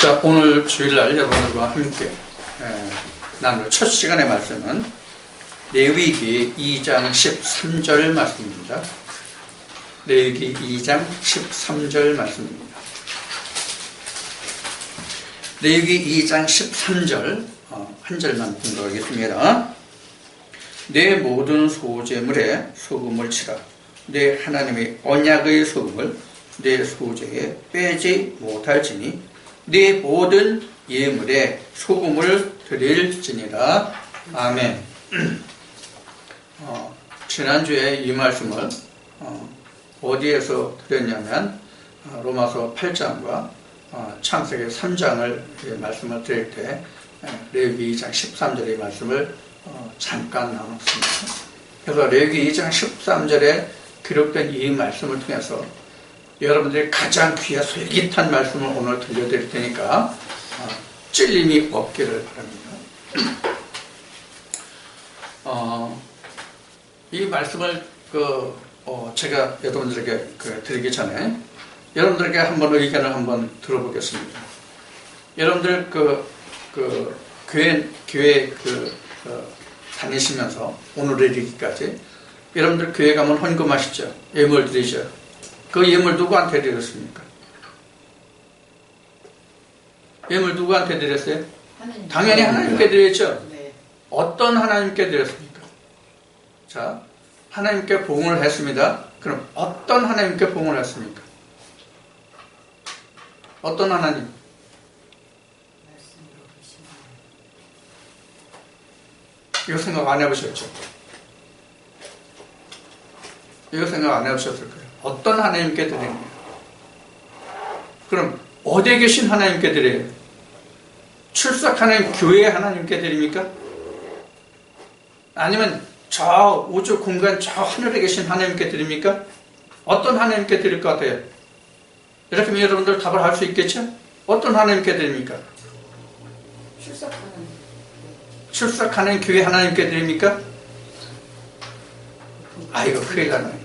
자, 오늘 주일날 여러분들과 함께 나눌 첫 시간의 말씀은 레위기 2장 13절 말씀입니다. 레위기 2장 13절 말씀입니다. 레위기 2장 13절 한 절만 공부하겠습니다. 내 모든 소제물에 소금을 치라. 내 하나님의 언약의 소금을 내 소제에 빼지 못할지니 네 모든 예물에 소금을 드릴지니라. 아멘. 지난주에 이 말씀을 어디에서 드렸냐면 로마서 8장과 창세기 3장을 말씀을 드릴 때 레위기 2장 13절의 말씀을 잠깐 나눴습니다. 그래서 레위기 2장 13절에 기록된 이 말씀을 통해서 여러분들이 가장 귀하 솔깃한 말씀을 오늘 들려드릴 테니까 찔림이 없기를 바랍니다. 이 말씀을 제가 여러분들에게 드리기 전에 여러분들에게 한번 의견을 한번 들어보겠습니다. 여러분들 교회 다니시면서 오늘에 이르기까지 여러분들 교회 가면 헌금하시죠? 예물 드리죠? 그 예물 누구한테 드렸습니까? 예물 누구한테 드렸어요? 하나님. 당연히 하나님께 드렸죠? 네. 어떤 하나님께 드렸습니까? 자, 하나님께 봉헌을 했습니다. 그럼 어떤 하나님께 봉헌을 했습니까? 어떤 하나님? 이거 생각 안 해보셨죠? 이거 생각 안 해보셨을 거예요. 어떤 하나님께 드립니까? 그럼 어디에 계신 하나님께 드려요? 출석하는 교회 하나님께 드립니까? 아니면 저 우주 공간 저 하늘에 계신 하나님께 드립니까? 어떤 하나님께 드릴 것 같아요? 이렇게 하면 여러분들 답을 할 수 있겠죠? 어떤 하나님께 드립니까? 출석하는 교회 하나님께 드립니까? 아이고 큰일 나네.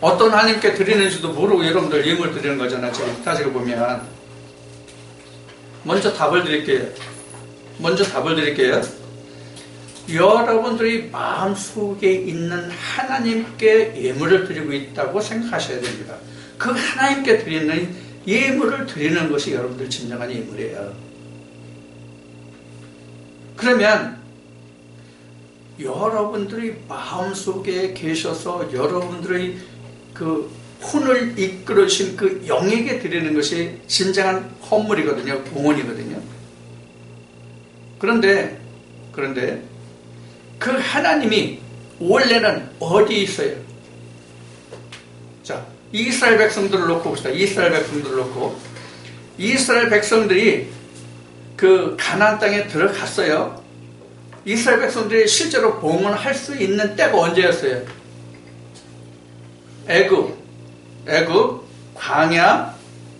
어떤 하나님께 드리는지도 모르고 여러분들 예물 드리는 거잖아요. 지금 따지고 보면 먼저 답을 드릴게요. 여러분들이 마음속에 있는 하나님께 예물을 드리고 있다고 생각하셔야 됩니다. 그 하나님께 드리는 예물을 드리는 것이 여러분들 진정한 예물이에요. 그러면 여러분들이 마음속에 계셔서 여러분들의 그 혼을 이끌으신 그 영에게 드리는 것이 진정한 헌물이거든요. 봉헌이거든요. 그런데 그 하나님이 원래는 어디 있어요? 자, 이스라엘 백성들을 놓고 봅시다. 이스라엘 백성들이 그 가나안 땅에 들어갔어요. 이스라엘 백성들이 실제로 봉헌할 수 있는 때가 언제였어요? 애굽, 광야,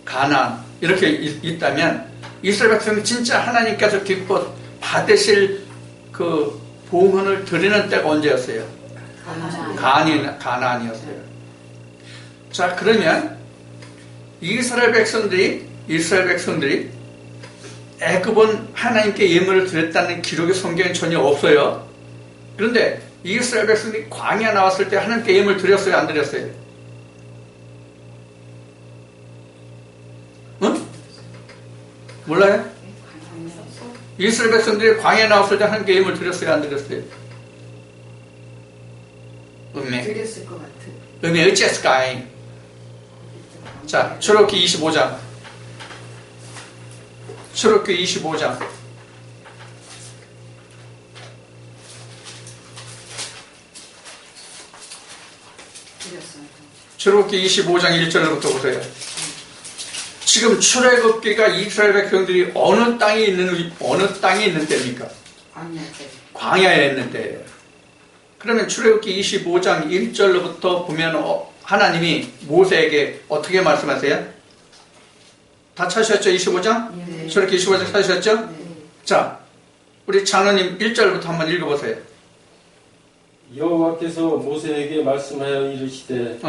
가나안 이렇게 있다면 이스라엘 백성이 진짜 하나님께서 기뻐 받으실 그 봉헌을 드리는 때가 언제였어요? 가나안이었어요. 자, 그러면 이스라엘 백성들이 애굽은 하나님께 예물을 드렸다는 기록이 성경에 전혀 없어요. 그런데 이스라엘 백성들이 광야 나왔을 때 하나님께 예물 드렸어요? 안 드렸어요? 응? 몰라요? 이스라엘 백성들이 광야 나왔을 때 하나님께 예물 드렸어요? 안 드렸어요? 드렸을 것 같아. 의미 어찌했을까? 자, 출애굽기 25장. 출애굽기 25장. 출애굽기 25장 1절부터 보세요. 지금 출애굽기가 이스라엘 백성들이 어느 땅에 있는 때입니까? 광야에 있는 때예요. 그러면 출애굽기 25장 1절부터 보면 하나님이 모세에게 어떻게 말씀하세요? 다 찾으셨죠? 25장? 네. 출애굽기 25장 찾으셨죠? 네. 자, 우리 장로님 1절부터 한번 읽어보세요. 여호와께서 모세에게 말씀하여 이르시되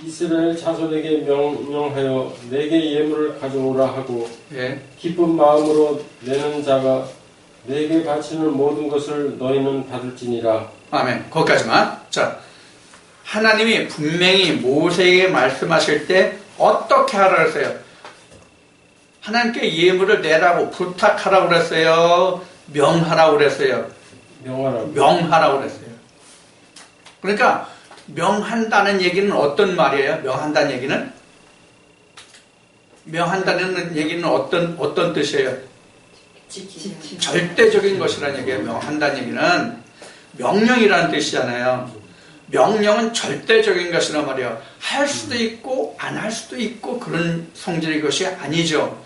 이스라엘 자손에게 명령하여 내게 예물을 가져오라 하고 예. 기쁜 마음으로 내는 자가 내게 바치는 모든 것을 너희는 받을지니라. 아멘. 거기까지만. 자, 하나님이 분명히 모세에게 말씀하실 때 어떻게 하라 그랬어요? 하나님께 예물을 내라고 부탁하라고 그랬어요? 명하라고 그랬어요? 명하라고. 명하라고 그랬어요. 그러니까 명한다는 얘기는 어떤 말이에요? 명한다는 얘기는? 명한다는 얘기는 어떤 뜻이에요? 지키는. 절대적인 것이라는 얘기예요. 명한다는 얘기는 명령이라는 뜻이잖아요. 명령은 절대적인 것이란 말이에요. 할 수도 있고 안 할 수도 있고 그런 성질의 것이 아니죠.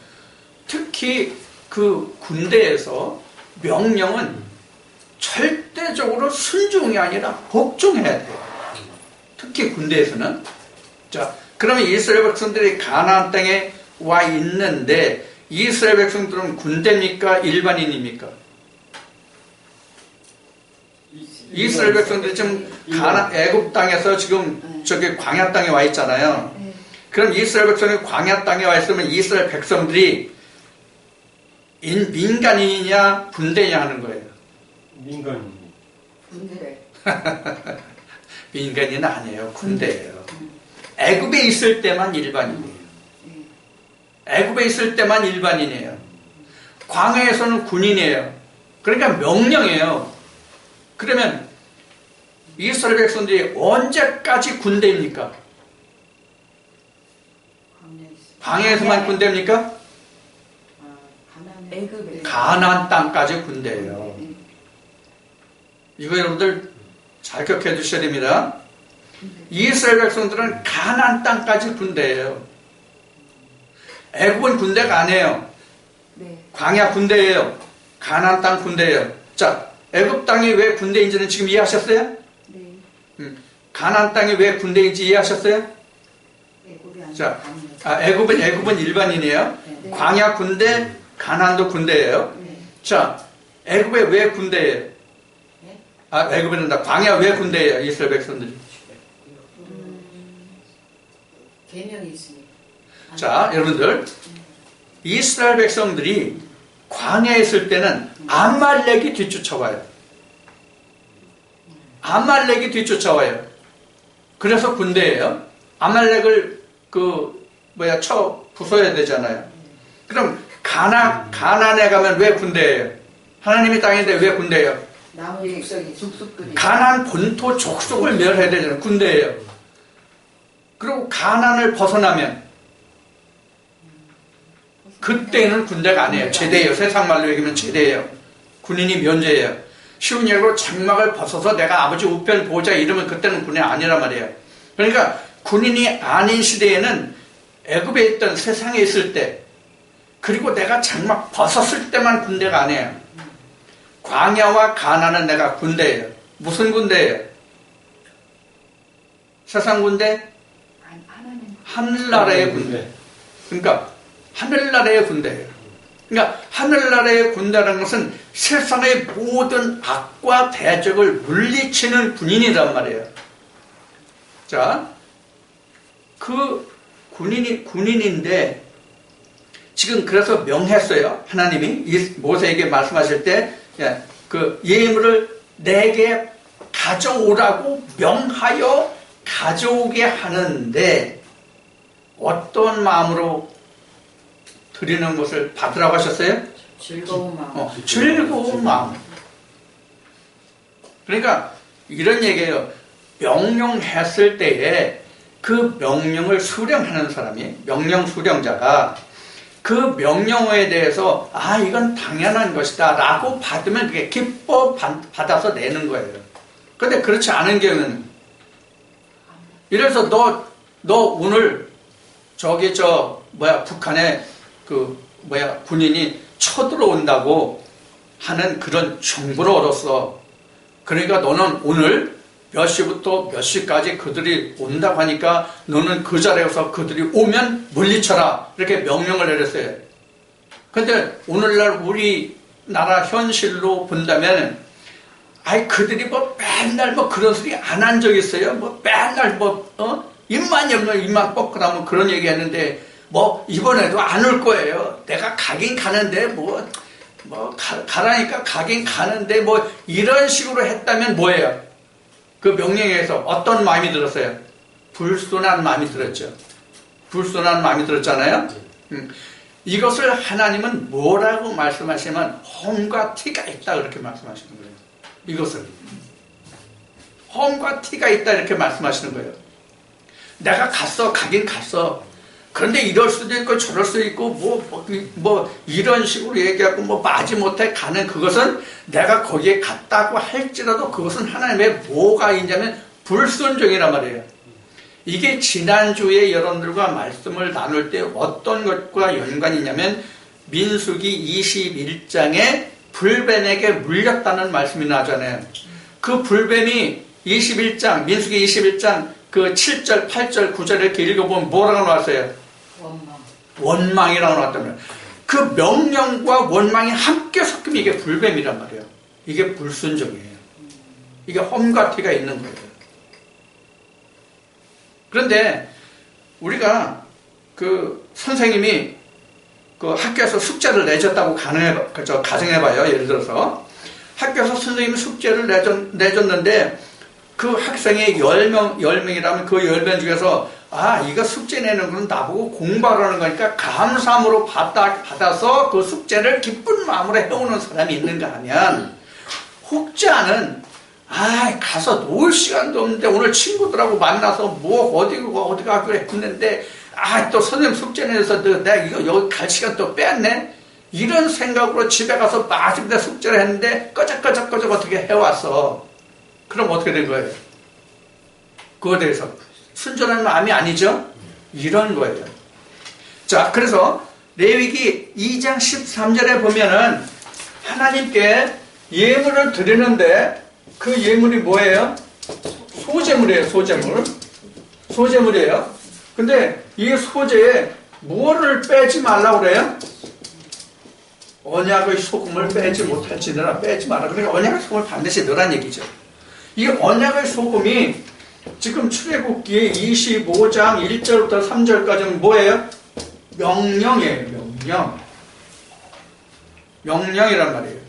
특히 그 군대에서 명령은 절대적으로 순종이 아니라 복종해야 돼요. 특히 군대에서는. 자, 그러면 이스라엘 백성들이 가나안 땅에 와 있는데 이스라엘 백성들은 군대입니까? 일반인입니까? 이스라엘 백성들이 지금 애굽 땅에서 지금 저기 광야 땅에 와 있잖아요. 그럼 이스라엘 백성이 광야 땅에 와 있으면 이스라엘 백성들이 민간인이냐 군대냐 하는 거예요. 민간인. 군대. 민간인은 아니에요. 군대예요. 애굽에 있을 때만 일반인이에요. 애굽에 있을 때만 일반인이에요. 광야에서는 군인이에요. 그러니까 명령이에요. 그러면 이스라엘 백성들이 언제까지 군대입니까? 광야에서만 군대입니까? 가나안 땅까지 군대예요. 이거 여러분들 잘 기억해 주셔야 됩니다. 이스라엘 백성들은 가나안 땅까지 군대예요. 애굽은 군대가 아니에요. 광야 군대예요. 가나안 땅 군대예요. 자, 애굽 땅이 왜 군대인지는 지금 이해하셨어요? 가나안 땅이 왜 군대인지 이해하셨어요? 자, 애굽은 일반인이에요. 광야 군대, 가나안도 군대예요. 자, 애굽에 왜 군대예요? 애굽에는 광야 왜 군대예요? 이스라엘 백성들이. 계명이 있으니까. 자, 여러분들 이스라엘 백성들이 광야에 있을 때는 아말렉이 뒤쫓아와요. 아말렉이 뒤쫓아와요. 그래서 군대예요. 아말렉을 쳐 부숴야 되잖아요. 그럼 가나안에 가면 왜 군대예요? 하나님의 땅인데 왜 군대예요? 남은 족속들이. 가나안 본토 족속을 멸해야 되잖아요. 군대예요. 그리고 가나안을 벗어나면 그때는 군대가 아니에요. 제대예요. 세상 말로 얘기하면 제대예요. 군인이 면제예요. 쉬운 얘기로 장막을 벗어서 내가 아버지 우편 보자 이러면 그때는 군인이 아니란 말이에요. 그러니까 군인이 아닌 시대에는 애굽에 있던 세상에 있을 때 그리고 내가 장막 벗었을 때만 군대가 아니에요. 광야와 가나안은 내가 군대예요. 무슨 군대예요? 세상 군대? 하늘나라의 군대. 그러니까 하늘나라의 군대예요. 그러니까 하늘나라의 군대라는 것은 세상의 모든 악과 대적을 물리치는 군인이란 말이에요. 자, 그 군인인데 지금 그래서 명했어요. 하나님이 모세에게 말씀하실 때 그 예물을 내게 가져오라고 명하여 가져오게 하는데 어떤 마음으로 드리는 것을 받으라고 하셨어요? 즐거운 마음. 즐거운 마음. 그러니까 이런 얘기예요. 명령했을 때에 그 명령을 수령하는 사람이, 명령 수령자가 그 명령어에 대해서 이건 당연한 것이다 라고 받으면 그게 기뻐 받아서 내는 거예요. 그런데 그렇지 않은 경우는 이래서 너 오늘 북한에 군인이 쳐들어온다고 하는 그런 정보를 얻었어. 그러니까 너는 오늘 몇 시부터 몇 시까지 그들이 온다고 하니까 너는 그 자리에서 그들이 오면 물리쳐라. 이렇게 명령을 내렸어요. 근데 오늘날 우리나라 현실로 본다면 그들이 맨날 그런 소리 안 한 적 있어요? 맨날 입만 열면 입만 뻑그라면 그런 얘기 했는데, 뭐, 이번에도 안 올 거예요. 내가 가긴 가는데, 가라니까 가긴 가는데, 뭐, 이런 식으로 했다면 뭐예요? 그 명령에서 어떤 마음이 들었어요? 불순한 마음이 들었죠. 불순한 마음이 들었잖아요. 이것을 하나님은 뭐라고 말씀하시면 험과 티가 있다 그렇게 말씀하시는 거예요. 이것을 험과 티가 있다 이렇게 말씀하시는 거예요. 내가 가긴 갔어. 그런데 이럴 수도 있고 저럴 수도 있고 뭐 이런 식으로 얘기하고 뭐 빠지 못해 가는 그것은 내가 거기에 갔다고 할지라도 그것은 하나님의 뭐가 있냐면 불순종이란 말이에요. 이게 지난주에 여러분들과 말씀을 나눌 때 어떤 것과 연관이 있냐면 민수기 21장에 불뱀에게 물렸다는 말씀이 나잖아요. 그 불뱀이 21장 민수기 21장 그 7절, 8절, 9절 이렇게 읽어보면 뭐라고 나왔어요? 원망이라고 나왔다면 그 명령과 원망이 함께 섞이면 이게 불뱀이란 말이에요. 이게 불순종이에요. 이게 험과 티가 있는 거예요. 그런데 우리가 그 선생님이 그 학교에서 숙제를 내줬다고 가정해봐요. 예를 들어서 학교에서 선생님이 숙제를 내줬는데 그 학생이 10명이라면 그 10명 중에서 이거 숙제 내는 건 나보고 공부하라는 거니까 감사함으로 받아서 그 숙제를 기쁜 마음으로 해오는 사람이 있는가 하면 혹자는 가서 놀 시간도 없는데 오늘 친구들하고 만나서 뭐 어디 가기로 했는데 또 선생님 숙제 내서 내가 이거 여기 갈 시간 또 뺐네 이런 생각으로 집에 가서 마침내 숙제를 했는데 꺼적꺼적 어떻게 해왔어. 그럼 어떻게 된 거예요? 그거에 대해서 순전한 마음이 아니죠? 이런 거예요. 자, 그래서 레위기 2장 13절에 보면은 하나님께 예물을 드리는데 그 예물이 뭐예요? 소제물이에요. 소제물이에요. 근데 이 소제에 무엇을 빼지 말라고 그래요? 언약의 소금을 빼지 못할지니라 빼지 마라. 그러니까 언약의 소금을 반드시 넣으란 얘기죠. 이 언약의 소금이 지금 출애굽기 25장 1절부터 3절까지는 뭐예요? 명령이에요. 명령이란 말이에요.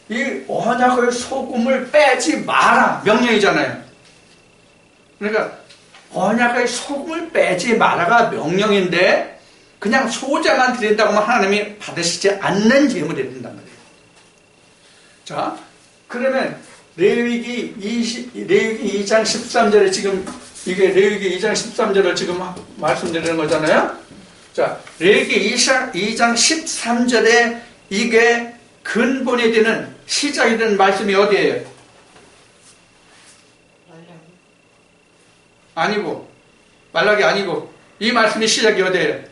이 언약의 소금을 빼지 마라. 명령이잖아요. 그러니까 언약의 소금을 빼지 마라가 명령인데 그냥 소자만 드린다고 하면 하나님이 받으시지 않는 예물이 된단 말이에요. 자, 그러면 레위기 2장 13절에 지금 이게 레위기 2장 13절을 지금 말씀드리는 거잖아요. 자, 레위기 2장 13절에 이게 근본이 되는 시작이 되는 말씀이 어디예요? 아니고 말라기 아니고 이 말씀이 시작이 어디예요?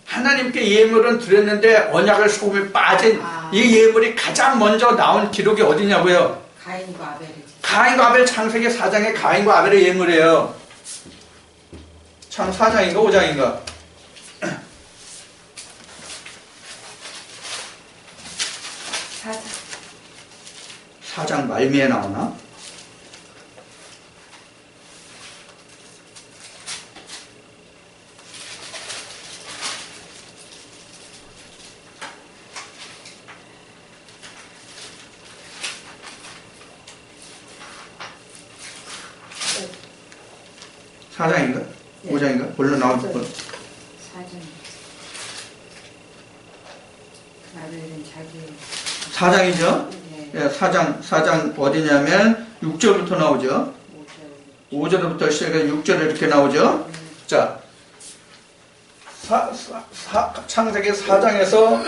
하나님께 예물은 드렸는데 언약을 소금에 빠진 이 예물이 가장 먼저 나온 기록이 어디냐고요? 가인과 아벨이지. 가인과 아벨 창세기 4장에 가인과 아벨의 예물이에요. 참 4장인가 5장인가? 4장 말미에 나오나? 사장인가? 5장인가? 본론 나올 거. 4장. 아벨은 자기. 4장이죠? 네. 4장 어디냐면 6절부터 나오죠? 5절부터 시작해서 6절에 이렇게 나오죠? 자, 창세기 4장에서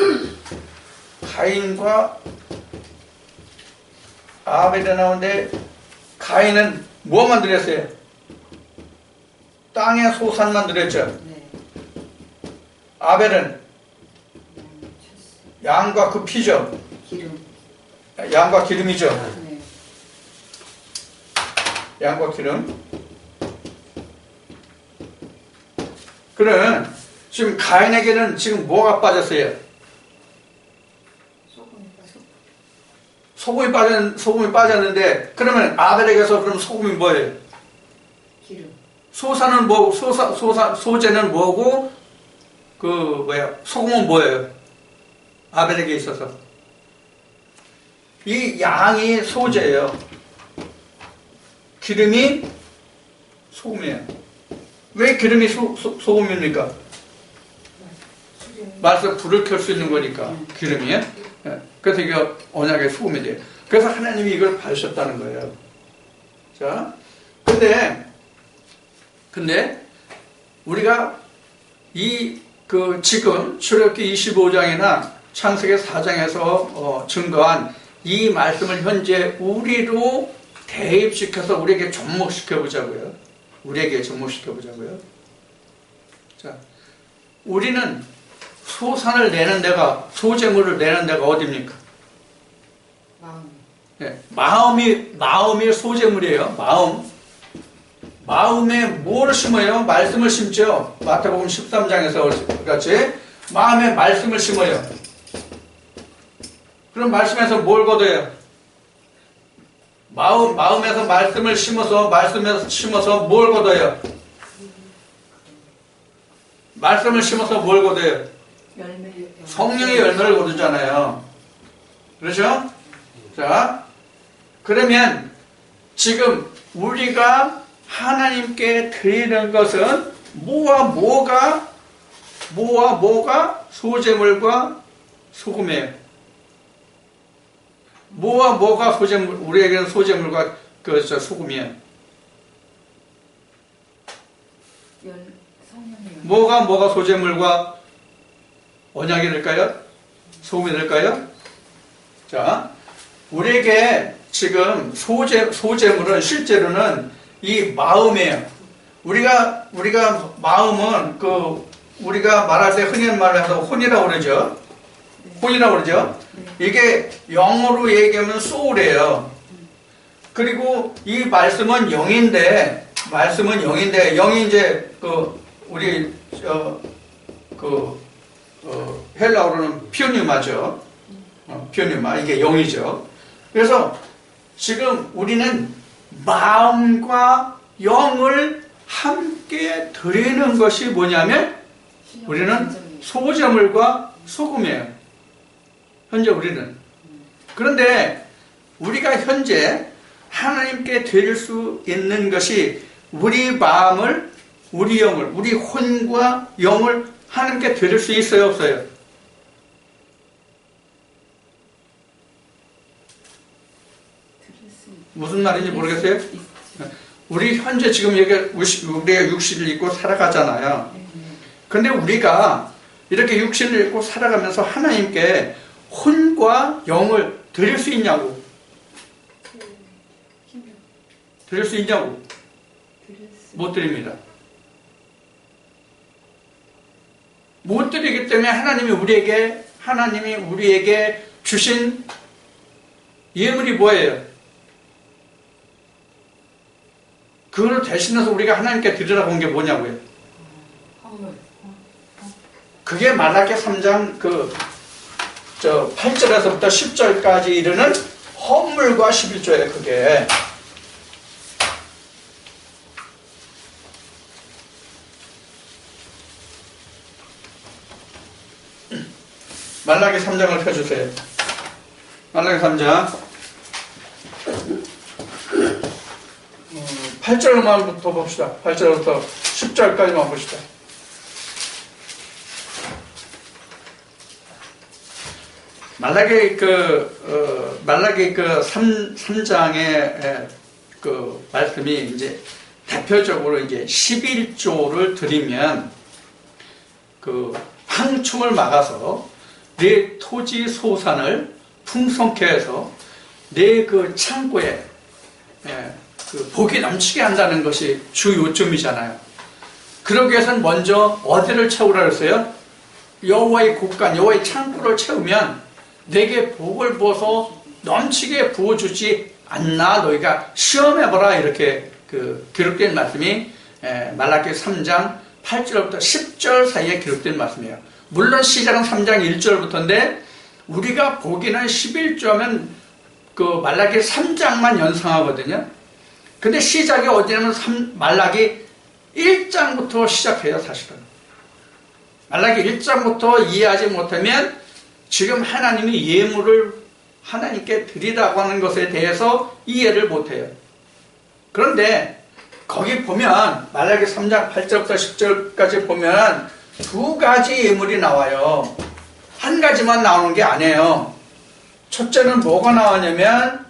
가인과 아벨이 나오는데 가인은 뭐만 드렸어요? 땅의 소산만 드렸죠. 네. 아벨은 양과 그 피죠. 기름. 양과 기름이죠. 네. 양과 기름. 그럼 지금 가인에게는 지금 뭐가 빠졌어요? 소금이 빠졌는데, 그러면 아벨에게서 그럼 소금이 뭐예요? 기름. 소사는 뭐, 소재는 뭐고, 소금은 뭐예요? 아벨에게 있어서. 이 양이 소재예요. 기름이 소금이에요. 왜 기름이 소금입니까? 말씀 불을 켤 수 있는 거니까, 기름이에요. 예. 그래서 이게 언약의 소금이 돼요. 그래서 하나님이 이걸 받으셨다는 거예요. 자, 근데 우리가 지금 출애굽기 25장이나 창세기 4장에서 증거한 이 말씀을 현재 우리로 대입시켜서 우리에게 접목시켜 보자고요. 자, 우리는 소산을 내는 데가, 소재물을 내는 데가 어디입니까? 마음. 네, 마음이 소재물이에요. 마음에 뭘 심어요? 말씀을 심죠. 마태복음 13장에서 같이 마음에 말씀을 심어요. 그럼 말씀에서 뭘 거둬요? 마음에서 말씀을 심어서 뭘 거둬요? 말씀을 심어서 뭘 거둬요? 성령의 열매를 거두잖아요. 그렇죠? 자, 그러면 지금 우리가 하나님께 드리는 것은 뭐와 뭐가 소재물과 소금이에요. 뭐와 뭐가 우리에게는 소재물과 소금이에요. 뭐가 소재물과 언약이 될까요? 소금이 될까요? 자, 우리에게 지금 소재물은 실제로는 이 마음이에요. 우리가 마음은 우리가 말할 때 흔히 말을 해서 혼이라고 그러죠. 이게 영어로 얘기하면 soul이에요. 그리고 이 말씀은 영인데 영이 이제 우리 헬라어로는 피오니마죠. 피오니마, 이게 영이죠. 그래서 지금 우리는 마음과 영을 함께 드리는 것이 뭐냐면 우리는 소재물과 소금이에요. 현재 우리는. 그런데 우리가 현재 하나님께 드릴 수 있는 것이 우리 마음을, 우리 영을, 우리 혼과 영을 하나님께 드릴 수 있어요, 없어요? 무슨 말인지 모르겠어요? 우리 현재 지금 우리가 육신을 입고 살아가잖아요. 근데 우리가 이렇게 육신을 입고 살아가면서 하나님께 혼과 영을 드릴 수 있냐고. 드릴 수 있냐고. 못 드립니다. 못 드리기 때문에 하나님이 우리에게 주신 예물이 뭐예요? 그걸 대신해서 우리가 하나님께 드리라고 한 게 뭐냐고요? 그게 말라기 3장 8절에서부터 10절까지 이르는 헌물과 11조예요, 그게. 말라기 3장을 펴주세요. 말라기 3장 8절만 더 봅시다. 8절부터 10절까지만 봅시다. 말라기 3장의 말씀이 이제 대표적으로 이제 11조를 드리면 황충을 막아서 내 토지 소산을 풍성케 해서 내 창고에 복이 넘치게 한다는 것이 주 요점이잖아요. 그러기 위해서는 먼저 어디를 채우라 그랬어요? 여호와의 곳간, 여호와의 창고를 채우면 내게 복을 부어서 넘치게 부어주지 않나 너희가 시험해보라, 이렇게 기록된 말씀이 말라기 3장 8절부터 10절 사이에 기록된 말씀이에요. 물론 시작은 3장 1절부터인데 우리가 보기는 11조하면 그 말라기 3장만 연상하거든요. 근데 시작이 어디냐면 말라기 1장부터 시작해요, 사실은. 말라기 1장부터 이해하지 못하면 지금 하나님이 예물을 하나님께 드리라고 하는 것에 대해서 이해를 못해요. 그런데 거기 보면 말라기 3장 8절부터 10절까지 보면 두 가지 예물이 나와요. 한 가지만 나오는 게 아니에요. 첫째는 뭐가 나오냐면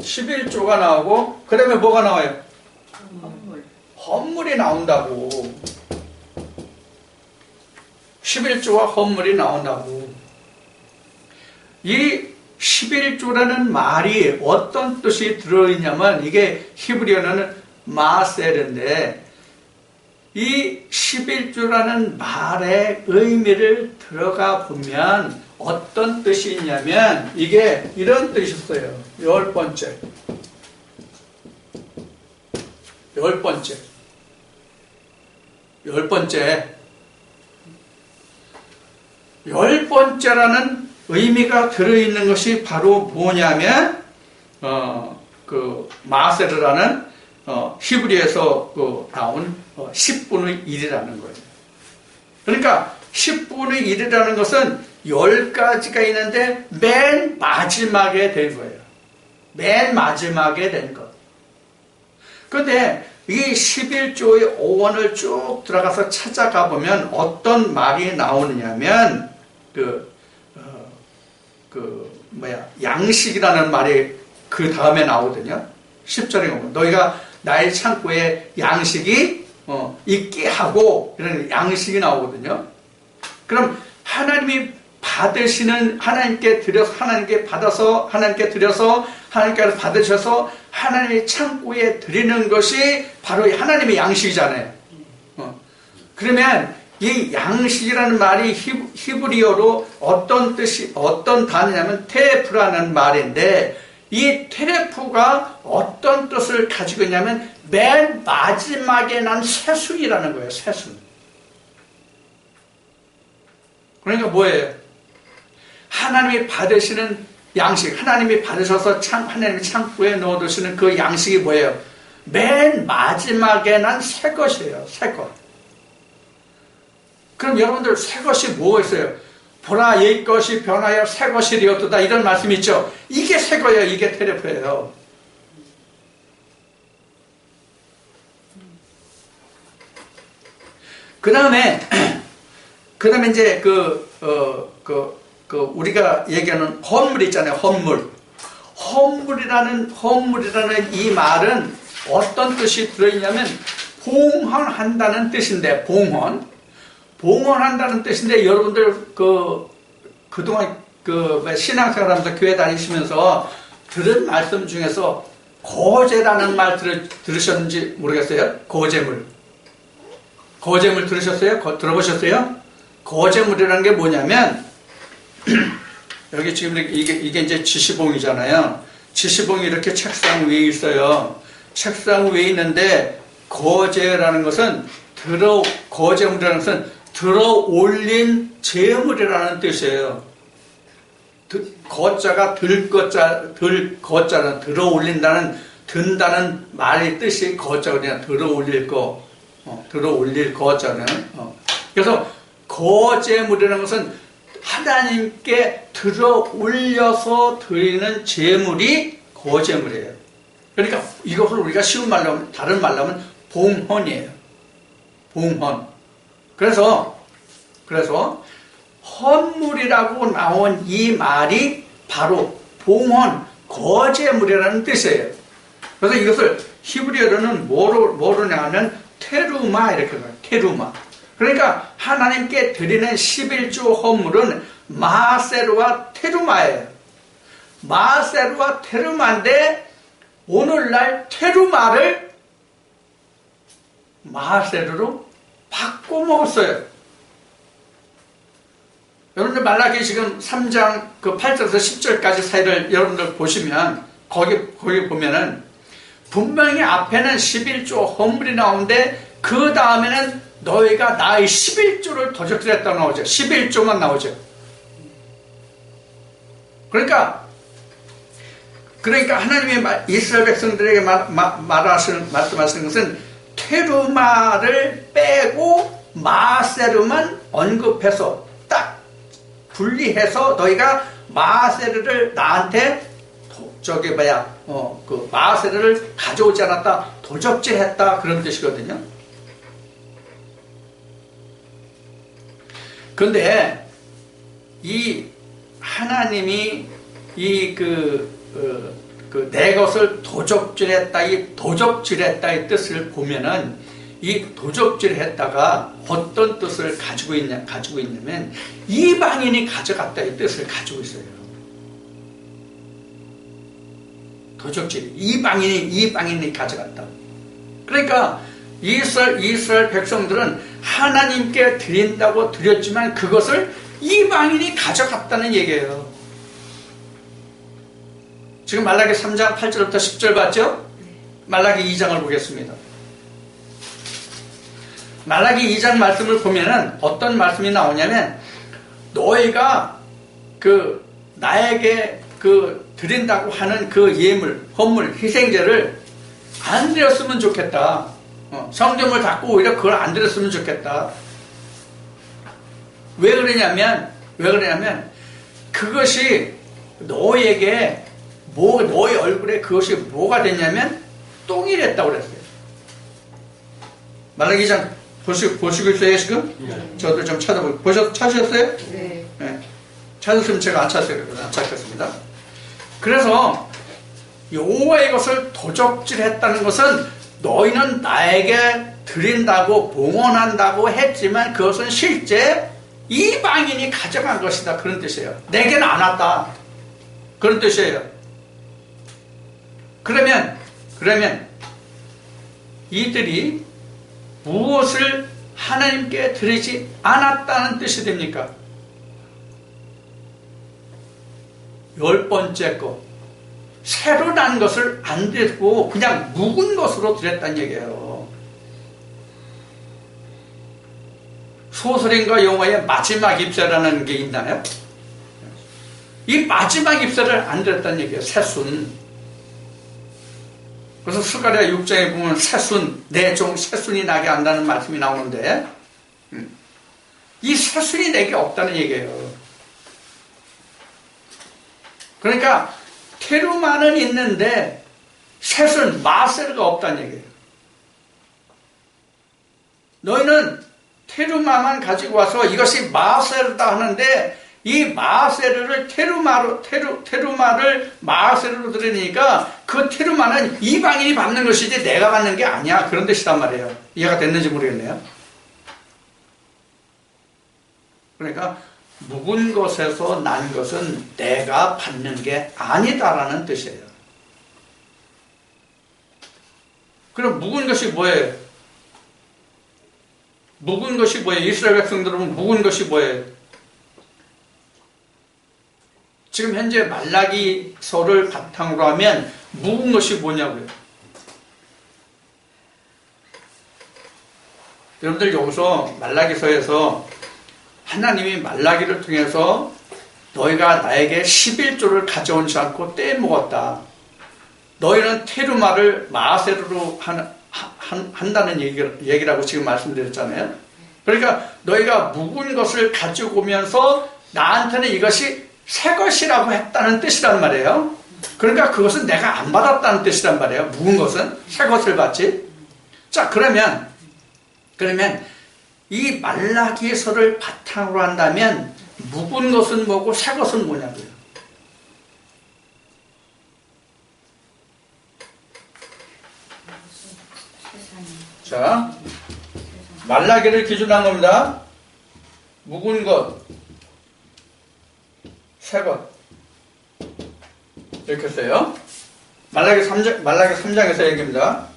11조가 나오고 그 다음에 뭐가 나와요? 헌물이 나온다고. 11조와 헌물이 나온다고. 이 11조라는 말이 어떤 뜻이 들어있냐면 이게 히브리어는 마셀인데 이 11조라는 말의 의미를 들어가 보면 어떤 뜻이 있냐면 이게 이런 뜻이 있어요. 열 번째. 열 번째라는 의미가 들어있는 것이 바로 뭐냐면 그 마세르라는 히브리에서 나온 10분의 1이라는 거예요. 그러니까 10분의 1이라는 것은 10가지가 있는데 맨 마지막에 된 거예요. 맨 마지막에 된 것. 그런데 이 11조의 오원을 쭉 들어가서 찾아가 보면 어떤 말이 나오느냐면 양식이라는 말이 그 다음에 나오거든요. 10절에 보면 너희가 나의 창고에 양식이 있게 하고 이런 양식이 나오거든요. 그럼 하나님이 받으시는 하나님께 드려서 하나님께 받아서 하나님께 드려서 하나님께서 받으셔서 하나님의 창고에 드리는 것이 바로 하나님의 양식이잖아요. 그러면 이 양식이라는 말이 히브리어로 어떤 단어냐면 테레프라는 말인데 이 테레프가 어떤 뜻을 가지고 있냐면 맨 마지막에 난 새순이라는 거예요. 새순. 그러니까 뭐예요? 하나님이 받으시는 양식, 하나님이 받으셔서 하나님의 창고에 넣어두시는 그 양식이 뭐예요? 맨 마지막에 난 새 것이에요. 새 것. 그럼 여러분들 새 것이 뭐겠어요? 보라 옛 것이 변하여 새 것이 되었도다 이런 말씀이 있죠. 이게 새 거예요. 이게 테레프예요. 그 다음에 이제 우리가 얘기하는 헌물 있잖아요. 헌물이라는 이 말은 어떤 뜻이 들어있냐면 봉헌한다는 뜻인데 봉헌한다는 뜻인데 여러분들 그동안 신앙생활하면서 교회 다니시면서 들은 말씀 중에서 거제라는 말 들으셨는지 모르겠어요. 거제물 들으셨어요? 들어보셨어요? 거제물이라는 게 뭐냐면 여기 지금 이게 이제 지시봉이잖아요. 지시봉이 이렇게 책상 위에 있어요. 책상 위에 있는데 거제라는 것은 거제물이라는 것은 들어올린 재물이라는 뜻이에요. 거자가 거자는 들어올린다는 든다는 말의 뜻이 거자거든요. 들어올릴 거자는. 그래서 거제물이라는 것은 하나님께 들어올려서 드리는 제물이 거제물이에요. 그러니까 이것을 우리가 쉬운 말로 하면, 다른 말로 하면 봉헌이에요. 봉헌. 그래서 헌물이라고 나온 이 말이 바로 봉헌, 거제물이라는 뜻이에요. 그래서 이것을 히브리어로는 뭐로 하면 테루마 이렇게 해요. 테루마. 그러니까 하나님께 드리는 11조 헌물은 마세르와 테루마예요. 마세르와 테루마인데 오늘날 테루마를 마세르로 바꿔 먹었어요. 여러분들 말라기 지금 3장 8절에서 10절까지 사이를 여러분들 보시면 거기 보면은 분명히 앞에는 11조 헌물이 나오는데 그 다음에는 너희가 나의 11조를 도적드렸다고 나오죠. 11조만 나오죠. 그러니까 그러니까 하나님이 이스라엘 백성들에게 말씀하시는 것은 테루마를 빼고 마세르만 언급해서 딱 분리해서 너희가 마세르를 나한테 그 마세르를 가져오지 않았다, 도적질했다, 그런 뜻이거든요. 그런데 이 하나님이 내 것을 도적질했다, 이 도적질했다의 뜻을 보면은 이 도적질했다가 어떤 뜻을 가지고 있냐면 이방인이 가져갔다의 뜻을 가지고 있어요. 도적질, 이방인이 가져갔다. 그러니까 이스라엘 백성들은 하나님께 드린다고 드렸지만 그것을 이방인이 가져갔다는 얘기예요. 지금 말라기 3장 8절부터 10절 봤죠? 말라기 2장을 보겠습니다. 말라기 2장 말씀을 보면은 어떤 말씀이 나오냐면 너희가 나에게 드린다고 하는 그 예물, 헌물, 희생제를 안 드렸으면 좋겠다. 성전을 닫고 오히려 그걸 안 드렸으면 좋겠다. 왜 그러냐면 그것이 너희에게 너희 얼굴에 그것이 뭐가 됐냐면 똥이 됐다고 그랬어요. 말라기 2장 보시고 있어요 지금? 네. 저도 좀 찾으셨어요? 네. 네. 찾았으면 제가 안 찾겠습니다. 그래서 여호와의 것을 도적질했다는 것은 너희는 나에게 드린다고 봉헌한다고 했지만 그것은 실제 이방인이 가져간 것이다, 그런 뜻이에요. 내게는 안 왔다, 그런 뜻이에요. 그러면 이들이 무엇을 하나님께 드리지 않았다는 뜻이 됩니까? 10번째 거, 새로 난 것을 안 드리고 그냥 묵은 것으로 드렸다는 얘기예요. 소설인가 영화의 마지막 입새라는 게 있나요? 이 마지막 입새를 안 드렸다는 얘기예요. 새순. 그래서 스가랴 6장에 보면 새순, 내 종 새순이 나게 한다는 말씀이 나오는데 이 새순이 내게 없다는 얘기예요. 그러니까 테루마는 있는데 새순, 마세르가 없다는 얘기예요. 너희는 테루마만 가지고 와서 이것이 마세르다 하는데 이 마세르를 테루마를 마세르로 들으니까 그 테루마는 이방인이 받는 것이지 내가 받는 게 아니야, 그런 뜻이란 말이에요. 이해가 됐는지 모르겠네요. 그러니까 묵은 것에서 난 것은 내가 받는 게 아니다라는 뜻이에요. 그럼 묵은 것이 뭐예요? 묵은 것이 뭐예요? 이스라엘 백성들은 묵은 것이 뭐예요? 지금 현재 말라기서를 바탕으로 하면 묵은 것이 뭐냐고요? 여러분들 여기서 말라기서에서 하나님이 말라기를 통해서 너희가 나에게 11조를 가져오지 않고 떼먹었다. 너희는 테루마를 마세르로 한다는 얘기라고 지금 말씀드렸잖아요. 그러니까 너희가 묵은 것을 가지고 오면서 나한테는 이것이 새 것이라고 했다는 뜻이란 말이에요. 그러니까 그것은 내가 안 받았다는 뜻이란 말이에요. 묵은 것은 새 것을 받지. 자, 그러면 이 말라기서를 바탕으로 한다면 묵은 것은 뭐고 새 것은 뭐냐고요? 자, 말라기를 기준으로 한 겁니다. 묵은 것, 새 것, 이렇게 써요. 말라기 3장에서 얘기입니다.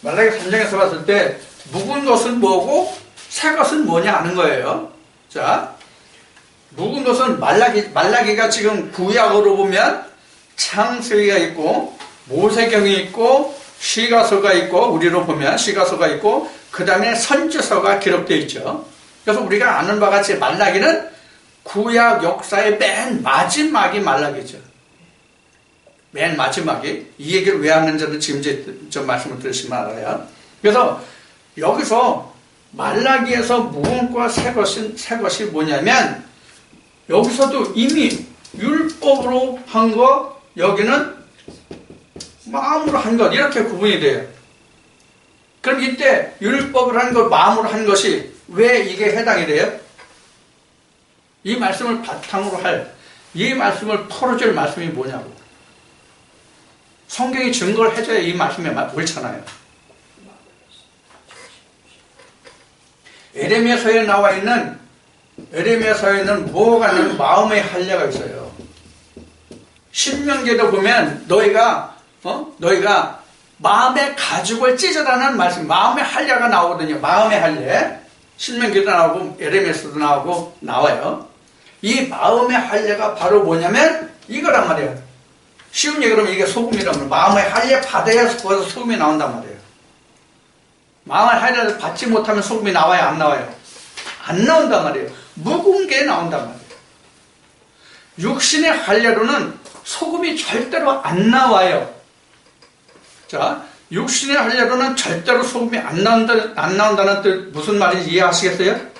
말라기 3장에서 봤을 때 묵은 것은 뭐고 새 것은 뭐냐 하는 거예요. 자, 묵은 것은 말라기가 지금 구약으로 보면 창세기가 있고 모세경이 있고 시가서가 있고, 우리로 보면 시가서가 있고, 그 다음에 선지서가 기록되어 있죠. 그래서 우리가 아는 바와 같이 말라기는 구약 역사의 맨 마지막이 말라기죠. 맨 마지막에 이 얘기를 왜 하는지는 지금 이제 좀 말씀을 드리시면 알아요. 그래서 여기서 말라기에서 무언과 새 것이 뭐냐면 여기서도 이미 율법으로 한 것, 여기는 마음으로 한 것, 이렇게 구분이 돼요. 그럼 이때 율법으로 한 것, 마음으로 한 것이 왜 이게 해당이 돼요? 이 말씀을 바탕으로 할, 이 말씀을 털어줄 말씀이 뭐냐고. 성경이 증거를 해줘야 이 말씀에 옳잖아요. 에레미야서에 나와 있는, 에레미야서에는 뭐가 있냐면 마음의 할례가 있어요. 신명기에도 보면 너희가 마음의 가죽을 찢으라는 말씀, 마음의 할례가 나오거든요. 마음의 할례. 신명기도 나오고 에레미야서도 나오고 나와요. 이 마음의 할례가 바로 뭐냐면 이거란 말이에요. 쉬운 얘기로 하면 이게 소금이라면 마음의 할례 받아야 거기서 소금이 나온단 말이에요. 마음의 할례를 받지 못하면 소금이 나와요, 안 나와요? 안 나온단 말이에요. 묵은 게 나온단 말이에요. 육신의 할례로는 소금이 절대로 안 나와요. 자, 육신의 할례로는 절대로 소금이 안 나온다는 뜻 무슨 말인지 이해하시겠어요?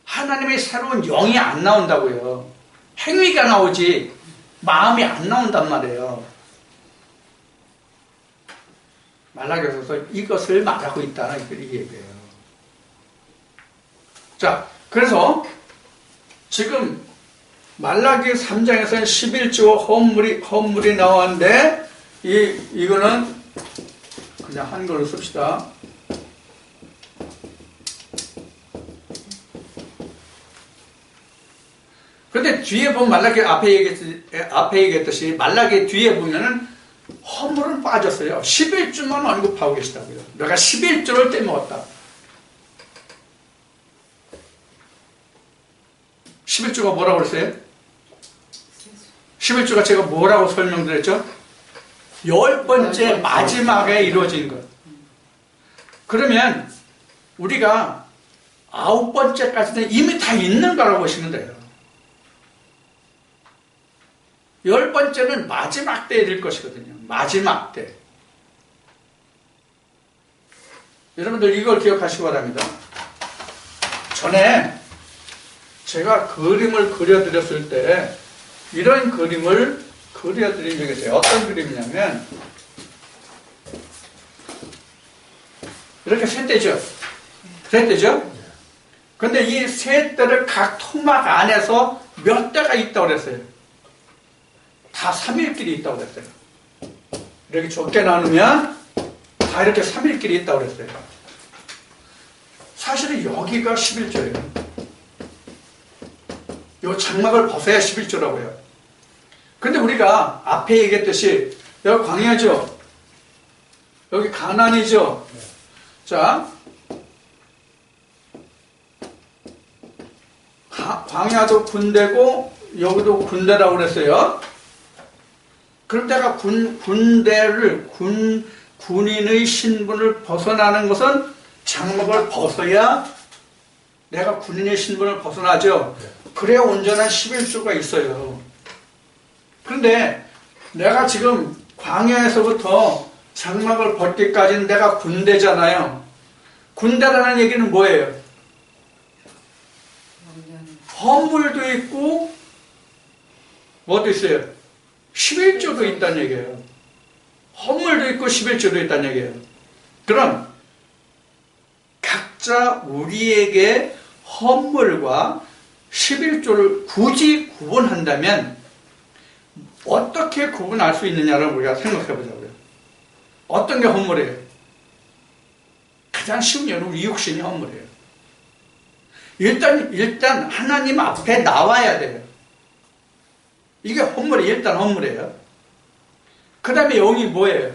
하나님의 새로운 영이 안 나온다고요. 행위가 나오지 마음이 안 나온단 말이에요. 말라기에서 이것을 말하고 있다는 이 얘기예요. 자, 그래서 지금 말라기 3장에서는 11조와 헌물이 나왔는데 이거는 그냥 한글로 씁시다. 근데 뒤에 보면 말라기 앞에 얘기했듯이 말라기 뒤에 보면은 허물은 빠졌어요. 11조만 언급하고 계시다고요. 내가 11조를 떼먹었다. 11조가 뭐라고 그랬어요? 11조가 제가 뭐라고 설명드렸죠? 10번째 마지막에 이루어진 것. 그러면 우리가 9번째까지는 이미 다 있는 거라고 보시면 돼요. 10번째는 마지막 때에 될 것이거든요. 마지막 때. 여러분들 이걸 기억하시기 바랍니다. 전에 제가 그림을 그려드렸을 때 이런 그림을 그려드린 적이 있어요. 어떤 그림이냐면 이렇게 셋대죠. 셋대죠? 근데 이 셋대를 각 토막 안에서 몇 대가 있다고 그랬어요. 다 3일끼리 있다고 그랬어요. 이렇게 좁게 나누면 다 이렇게 3일끼리 있다고 그랬어요. 사실은 여기가 11조예요. 이 장막을 벗어야 11조라고요. 근데 우리가 앞에 얘기했듯이 여기 광야죠. 여기 가나안이죠. 자, 광야도 군대고 여기도 군대라고 그랬어요. 그럼 내가 군인의 신분을 벗어나는 것은 장막을 벗어야 내가 군인의 신분을 벗어나죠. 그래야 온전한 11조가 있어요. 그런데 내가 지금 광야에서부터 장막을 벗기까지는 내가 군대잖아요. 군대라는 얘기는 뭐예요? 헌물도 있고 뭐도 있어요? 11조도 있다는 얘기예요. 헌물도 있고 11조도 있다는 얘기예요. 그럼 각자 우리에게 헌물과 11조를 굳이 구분한다면 어떻게 구분할 수 있느냐를 우리가 생각해 보자고요. 어떤 게 헌물이에요? 가장 쉬운 예로 우리 육신이 헌물이에요. 일단 하나님 앞에 나와야 돼요. 이게 헌물이 일단 헌물이에요. 그 다음에 영이 뭐예요?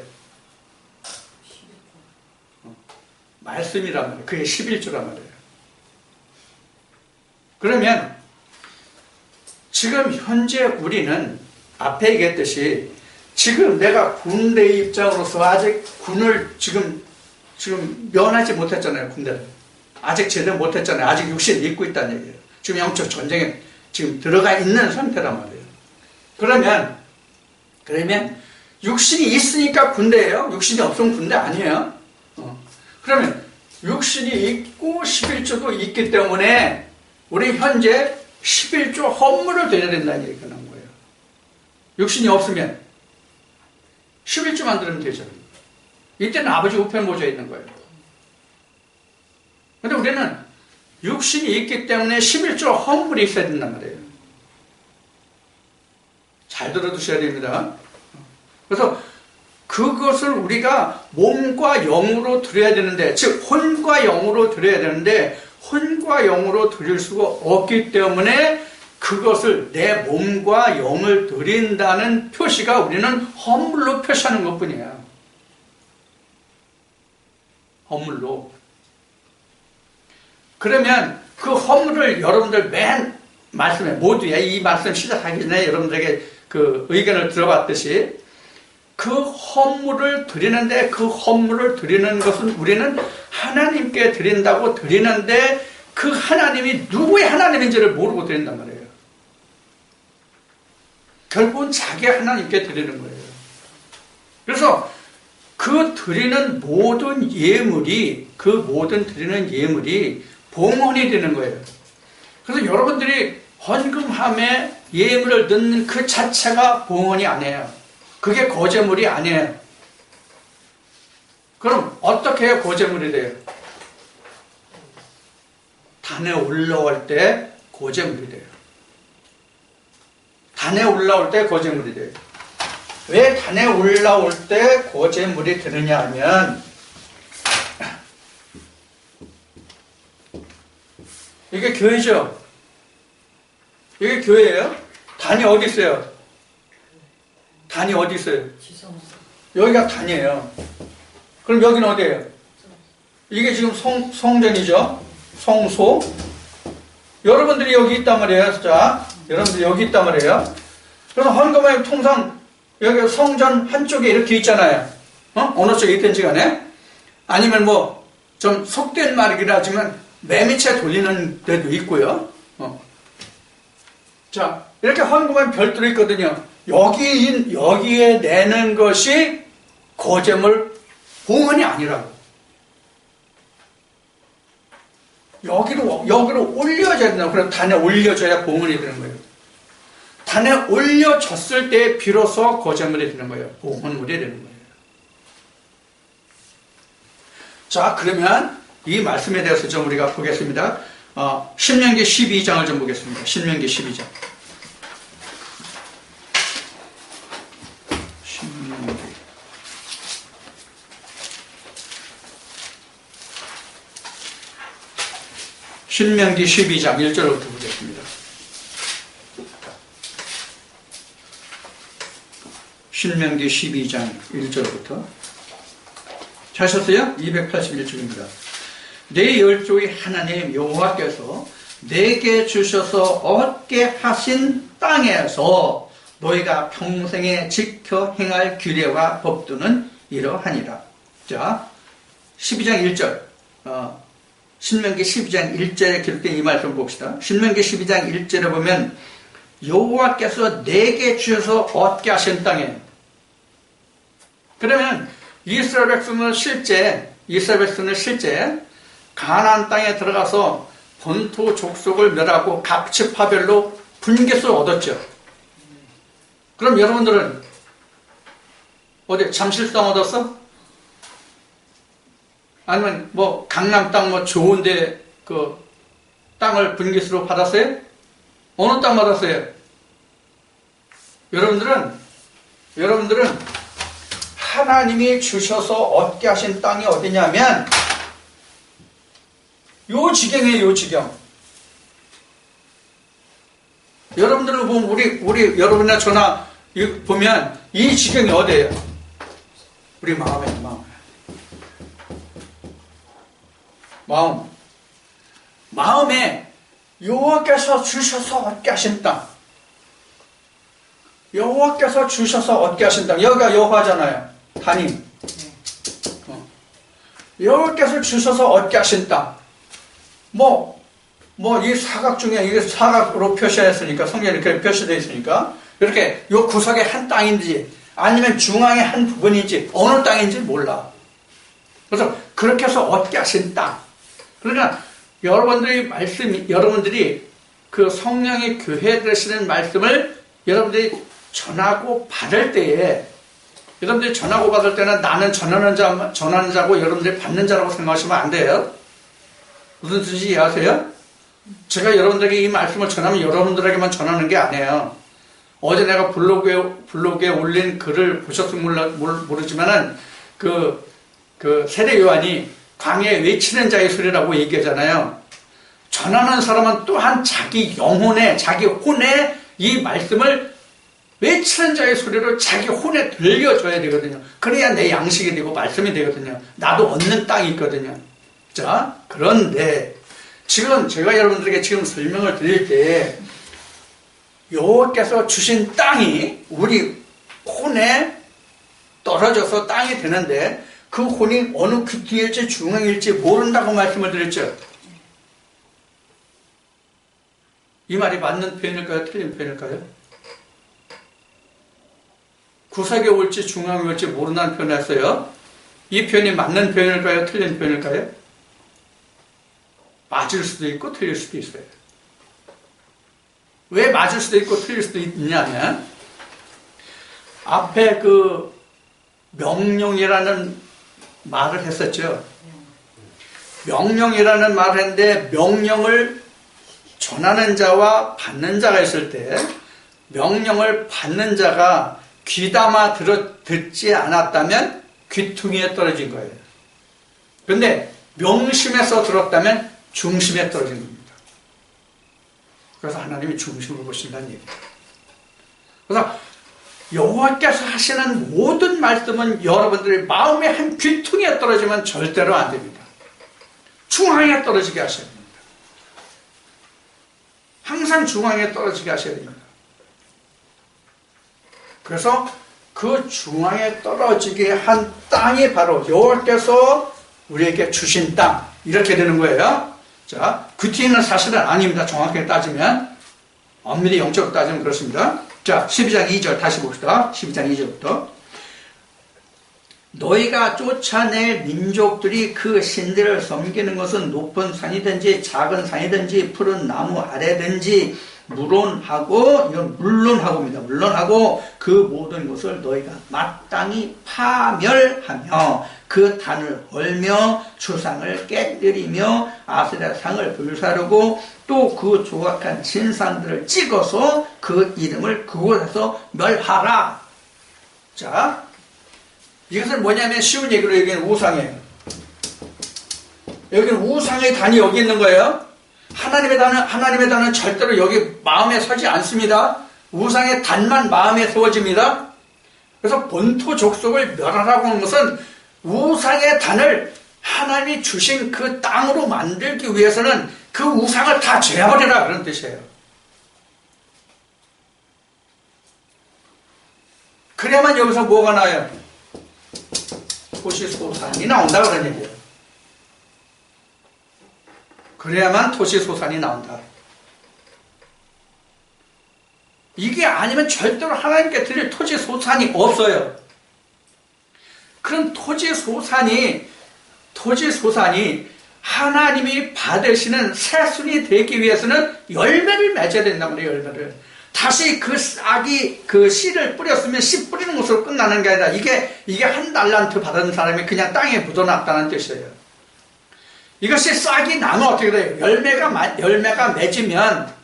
말씀이란 말이에요. 그게 11조란 말이에요. 그러면 지금 현재 우리는 앞에 얘기했듯이 지금 내가 군대의 입장으로서 아직 군을 지금 면하지 못했잖아요. 군대를 아직 제대로 못했잖아요. 아직 육신을 입고 있다는 얘기예요. 지금 영적 전쟁에 지금 들어가 있는 상태란 말이에요. 그러면 그러면 육신이 있으니까 군대예요? 육신이 없으면 군대 아니에요? 그러면 육신이 있고 11조도 있기 때문에 우리 현재 11조 헌물을 드려야 된다는 얘기가 나온 거예요. 육신이 없으면 11조만 들으면 되죠. 이때는 아버지 우편 모자에 있는 거예요. 근데 우리는 육신이 있기 때문에 11조 헌물이 있어야 된단 말이에요. 잘 들어두셔야 됩니다. 그래서 그것을 우리가 몸과 영으로 드려야 되는데, 즉 혼과 영으로 드려야 되는데 혼과 영으로 드릴 수가 없기 때문에 그것을 내 몸과 영을 드린다는 표시가 우리는 헌물로 표시하는 것뿐이에요. 헌물로. 그러면 그 헌물을 여러분들 맨 말씀에 모두에 이 말씀 시작하기 전에 여러분들에게 그 의견을 들어봤듯이 그 헌물을 드리는데 그 헌물을 드리는 것은 우리는 하나님께 드린다고 드리는데 그 하나님이 누구의 하나님인지를 모르고 드린단 말이에요. 결국은 자기 하나님께 드리는 거예요. 그래서 그 드리는 모든 예물이 봉헌이 되는 거예요. 그래서 여러분들이 헌금함에 예물을 넣는 그 자체가 봉헌이 아니에요. 그게 거제물이 아니에요. 그럼 어떻게 해야 거제물이 돼요? 단에 올라올 때 거제물이 돼요. 단에 올라올 때 거제물이 돼요. 왜 단에 올라올 때 거제물이 되느냐 하면 이게 교회죠. 이게 교회예요. 단이 어디 있어요? 단이 어디 있어요? 여기가 단이에요. 그럼 여기는 어디예요? 이게 지금 성전이죠. 성소. 여러분들이 여기 있단 말이에요. 자, 여러분들이 여기 있단 말이에요. 그래서 헌금에 통상 여기 성전 한쪽에 이렇게 있잖아요. 어느 쪽에 있든지 간에. 아니면 뭐 좀 속된 말이긴 하지만 매미채 돌리는 데도 있고요. 자, 이렇게 헌금하면 별도로 있거든요. 여기에 내는 것이 거제물 봉헌이 아니라고. 여기로 올려줘야 된다고. 그래서 단에 올려줘야 봉헌이 되는 거예요. 단에 올려졌을 때 비로소 거제물이 되는 거예요. 봉헌물이 되는 거예요. 자, 그러면 이 말씀에 대해서 좀 우리가 보겠습니다. 신명기 12장을 좀 보겠습니다. 신명기 12장. 신명기 12장 1절부터 보겠습니다. 신명기 12장 1절부터. 찾으셨어요? 281쪽입니다. 내 열조의 하나님 여호와께서 내게 주셔서 얻게 하신 땅에서 너희가 평생에 지켜 행할 규례와 법도는 이러하니라. 자, 12장 1절. 신명기 12장 1절에 기록된 이 말씀 봅시다. 신명기 12장 1절에 보면 여호와께서 내게 주셔서 얻게 하신 땅에. 그러면 이스라엘 백성은 실제 가나안 땅에 들어가서 본토 족속을 멸하고 각지파별로 분깃을 얻었죠. 그럼 여러분들은 어디 잠실 땅 얻었어? 아니면 뭐 강남 땅 뭐 좋은데 그 땅을 분깃으로 받았어요? 어느 땅 받았어요? 여러분들은 하나님이 주셔서 얻게 하신 땅이 어디냐면 요 지경이에요. 요 지경. 여러분들을 보면 우리 여러분이나 저나 보면 이 지경이 어디예요? 우리 마음이에요. 마음에 여호와께서 주셔서 얻게 하신 땅. 여호와께서 주셔서 얻게 하신 땅. 여기가 여호와잖아요. 하나님. 여호와께서 주셔서 얻게 하신 땅. 이 사각 중에 이게 사각으로 표시했으니까, 성경에 이렇게 표시되어 있으니까, 이렇게 요 구석에 한 땅인지 아니면 중앙의 한 부분인지 어느 땅인지 몰라. 그래서 그렇게 해서 얻게 하신 땅. 그러나 여러분들이 그 성령의 교회에 되시는 말씀을 여러분들이 전하고 받을 때에, 여러분들이 전하고 받을 때는 나는 전하는 자고 여러분들이 받는 자라고 생각하시면 안 돼요. 무슨 뜻인지 이해하세요? 제가 여러분들에게 이 말씀을 전하면 여러분들에게만 전하는 게 아니에요. 어제 내가 블로그에 올린 글을 보셨으면 모르지만은 그 세례 요한이 광야에 외치는 자의 소리라고 얘기하잖아요. 전하는 사람은 또한 자기 영혼에, 자기 혼에 이 말씀을 외치는 자의 소리로 자기 혼에 들려줘야 되거든요. 그래야 내 양식이 되고 말씀이 되거든요. 나도 얻는 땅이 있거든요. 자, 그런데 지금 제가 여러분들에게 지금 설명을 드릴 때 여호와께서 주신 땅이 우리 혼에 떨어져서 땅이 되는데 그 혼이 어느 귀퉁일지 중앙일지 모른다고 말씀을 드렸죠. 이 말이 맞는 표현일까요? 틀린 표현일까요? 구석에 올지 중앙에 올지 모른다는 표현을 했어요. 이 표현이 맞는 표현일까요? 틀린 표현일까요? 맞을 수도 있고 틀릴 수도 있어요. 왜 맞을 수도 있고 틀릴 수도 있냐면 앞에 그 명령이라는 말을 했었죠. 명령이라는 말을 했는데 명령을 전하는 자와 받는 자가 있을 때 명령을 받는 자가 귀담아 듣지 않았다면 귀퉁이에 떨어진 거예요. 그런데 명심해서 들었다면 중심에 떨어진 겁니다. 그래서 하나님이 중심을 보신다는 얘기예요. 그래서 여호와께서 하시는 모든 말씀은 여러분들의 마음의 한 귀퉁이에 떨어지면 절대로 안 됩니다. 중앙에 떨어지게 하셔야 됩니다. 항상 중앙에 떨어지게 하셔야 됩니다. 그래서 그 중앙에 떨어지게 한 땅이 바로 여호와께서 우리에게 주신 땅, 이렇게 되는 거예요. 자, 귀퉁이는 사실은 아닙니다. 정확하게 따지면 엄밀히 영적으로 따지면 그렇습니다. 자, 12장 2절 다시 봅시다. 12장 2절부터. 너희가 쫓아낼 민족들이 그 신들을 섬기는 것은 높은 산이든지 작은 산이든지 푸른 나무 아래든지 물론하고 그 모든 것을 너희가 마땅히 파멸하며 그 단을 헐며 주상을 깨뜨리며 아세라 상을 불사르고 또 그 조각한 진상들을 찍어서 그 이름을 그곳에서 멸하라. 자, 이것은 뭐냐면 쉬운 얘기로 여기는 우상이에요. 여기는 우상의 단이 여기 있는 거예요. 하나님의 단은 절대로 여기 마음에 서지 않습니다. 우상의 단만 마음에 세워집니다. 그래서 본토 족속을 멸하라고 하는 것은 우상의 단을 하나님이 주신 그 땅으로 만들기 위해서는 그 우상을 다 죄버리라, 그런 뜻이에요. 그래야만 여기서 뭐가 나요? 토시소산이 나온다, 그런 얘기예요. 그래야만 토시소산이 나온다. 이게 아니면 절대로 하나님께 드릴 토지소산이 없어요. 그럼 토지소산이 하나님이 받으시는 새순이 되기 위해서는 열매를 맺어야 된단 말이에요. 열매를. 다시 그 싹이 그 씨를 뿌렸으면 씨 뿌리는 것으로 끝나는 게 아니라 이게 한 달란트 받은 사람이 그냥 땅에 묻어놨다는 뜻이에요. 이것이 싹이 나면 어떻게 돼요? 열매가 맺으면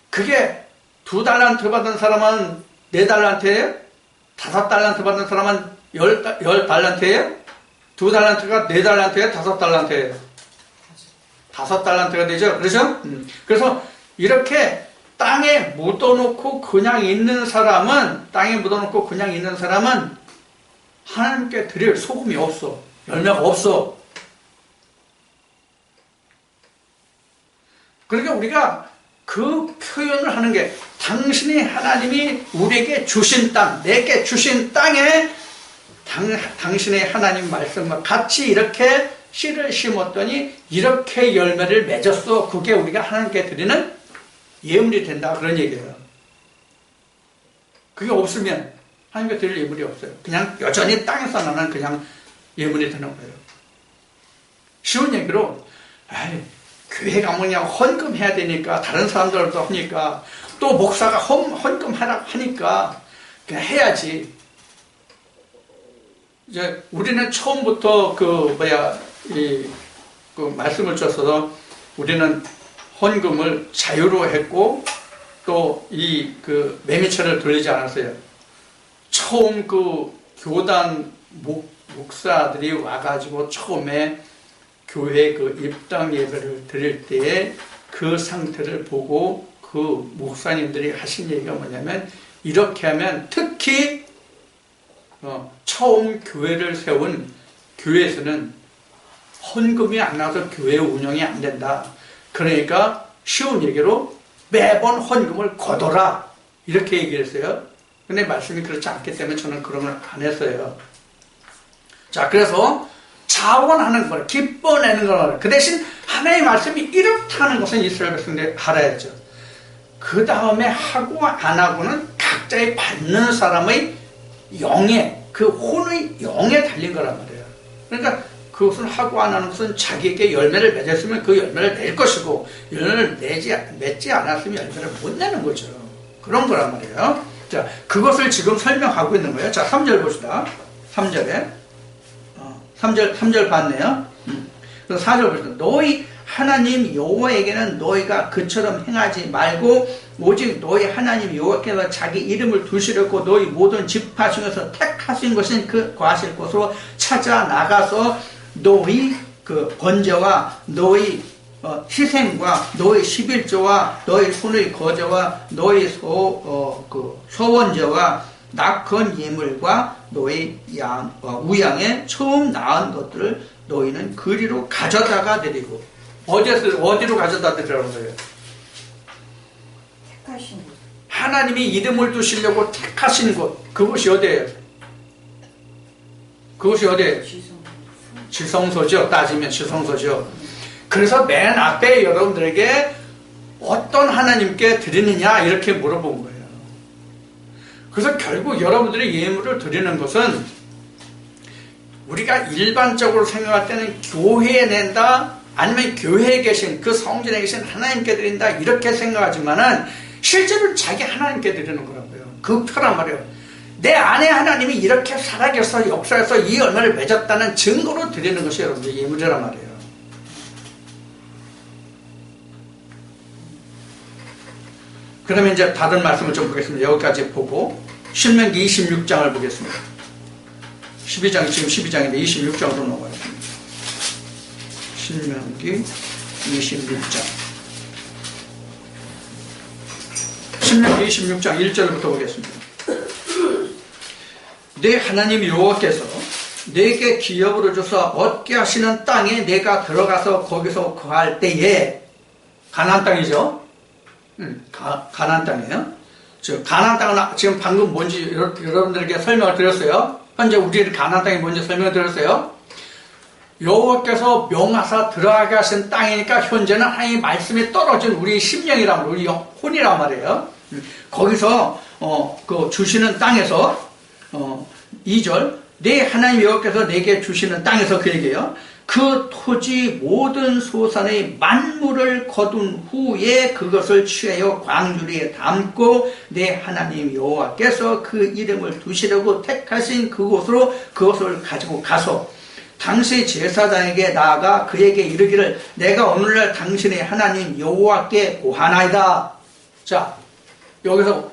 그게 2달란트 받은 사람은 4달란트예요? 5달란트 받은 사람은 10달란트예요? 2달란트가 4달란트예요? 5달란트예요? 5달란트가 되죠? 그렇죠? 그래서 이렇게 땅에 묻어놓고 그냥 있는 사람은 하나님께 드릴 소금이 없어. 열매가 없어. 그러니까 우리가 그 표현을 하는 게 당신이 하나님이 우리에게 주신 땅, 내게 주신 땅에 당신의 하나님 말씀과 같이 이렇게 씨를 심었더니 이렇게 열매를 맺었어. 그게 우리가 하나님께 드리는 예물이 된다, 그런 얘기예요. 그게 없으면 하나님께 드릴 예물이 없어요. 그냥 여전히 땅에서 나는 그냥 예물이 되는 거예요. 쉬운 얘기로 교회 가면 그냥 헌금해야 되니까 다른 사람들도 하니까 또 목사가 헌금하라 하니까 그냥 해야지. 이제 우리는 처음부터 그 말씀을 줘서 우리는 헌금을 자유로 했고 또 그 매미처를 돌리지 않았어요. 처음 그 교단 목사들이 와가지고 처음에 교회 그 입당 예배를 드릴 때에 그 상태를 보고 그 목사님들이 하신 얘기가 뭐냐면 이렇게 하면 특히 처음 교회를 세운 교회에서는 헌금이 안 나와서 교회 운영이 안 된다. 그러니까 쉬운 얘기로 매번 헌금을 거둬라 이렇게 얘기를 했어요. 근데 말씀이 그렇지 않기 때문에 저는 그런 걸 안 했어요. 자, 그래서 자원하는 걸, 기뻐내는 걸, 그 대신 하나님의 말씀이 이렇다는 것은 이스라엘 백성들이 알아야죠. 그 다음에 하고 안 하고는 각자의 받는 사람의 영에, 그 혼의 영에 달린 거란 말이에요. 그러니까 그것을 하고 안 하는 것은 자기에게 열매를 맺었으면 그 열매를 낼 것이고, 열매를 맺지 않았으면 열매를 못 내는 거죠. 그런 거란 말이에요. 자, 그것을 지금 설명하고 있는 거예요. 자, 3절 봅시다. 3절에. 3절 봤네요. 그래서 4절 봅시다. 너희 하나님 여호와에게는 너희가 그처럼 행하지 말고 오직 너희 하나님 여호와께서 자기 이름을 두시려고 너희 모든 지파 중에서 택하신 것은 그 거하실 곳으로 찾아 나가서 너희 그 번제와 너희 희생과 너희 11조와 너희 손의 거제와 너희 소원제와 낙헌 예물과 너희 우양의 처음 낳은 것들을 너희는 그리로 가져다가 드리고 어디로 가져다 드리라는 거예요? 택하신 곳. 하나님이 이름을 두시려고 택하신 곳, 그것이 어디예요? 그것이 어디예요? 지성소죠. 따지면 지성소죠. 그래서 맨 앞에 여러분들에게 어떤 하나님께 드리느냐 이렇게 물어본 거예요. 그래서 결국 여러분들이 예물을 드리는 것은 우리가 일반적으로 생각할 때는 교회에 낸다 아니면 교회에 계신 그 성전에 계신 하나님께 드린다 이렇게 생각하지만은 실제로 자기 하나님께 드리는 거라고요. 그 표란 말이에요. 내 안에 하나님이 이렇게 살아계셔서 역사에서 이 열매를 맺었다는 증거로 드리는 것이 여러분들 예물이란 말이에요. 그러면 이제 다른 말씀을 좀 보겠습니다. 여기까지 보고 신명기 26장을 보겠습니다. 12장이 지금 12장인데 26장으로 넘어가겠습니다. 신명기 26장. 신명기 26장 1절부터 보겠습니다. 내 하나님 여호와께서 내게 기업으로 줘서 얻게 하시는 땅에 내가 들어가서 거기서 거할 때에 가나안 땅이죠. 가나안 땅이에요. 가나안 땅은 지금 방금 뭔지 여러분들에게 설명을 드렸어요. 현재 우리의 가나안 땅이 뭔지 설명을 드렸어요. 여호와께서 명하사 들어가게 하신 땅이니까 현재는 하나님의 말씀이 떨어진 우리 심령이란 우리 혼이란 말이에요. 거기서 그 주시는 땅에서 2절 내 하나님 여호와께서 내게 주시는 땅에서 그 얘기예요. 그 토지 모든 소산의 만물을 거둔 후에 그것을 취하여 광주리에 담고 내 하나님 여호와께서 그 이름을 두시려고 택하신 그곳으로 그것을 가지고 가서 당시 제사장에게 나아가 그에게 이르기를 내가 오늘날 당신의 하나님 여호와께 고하나이다. 자, 여기서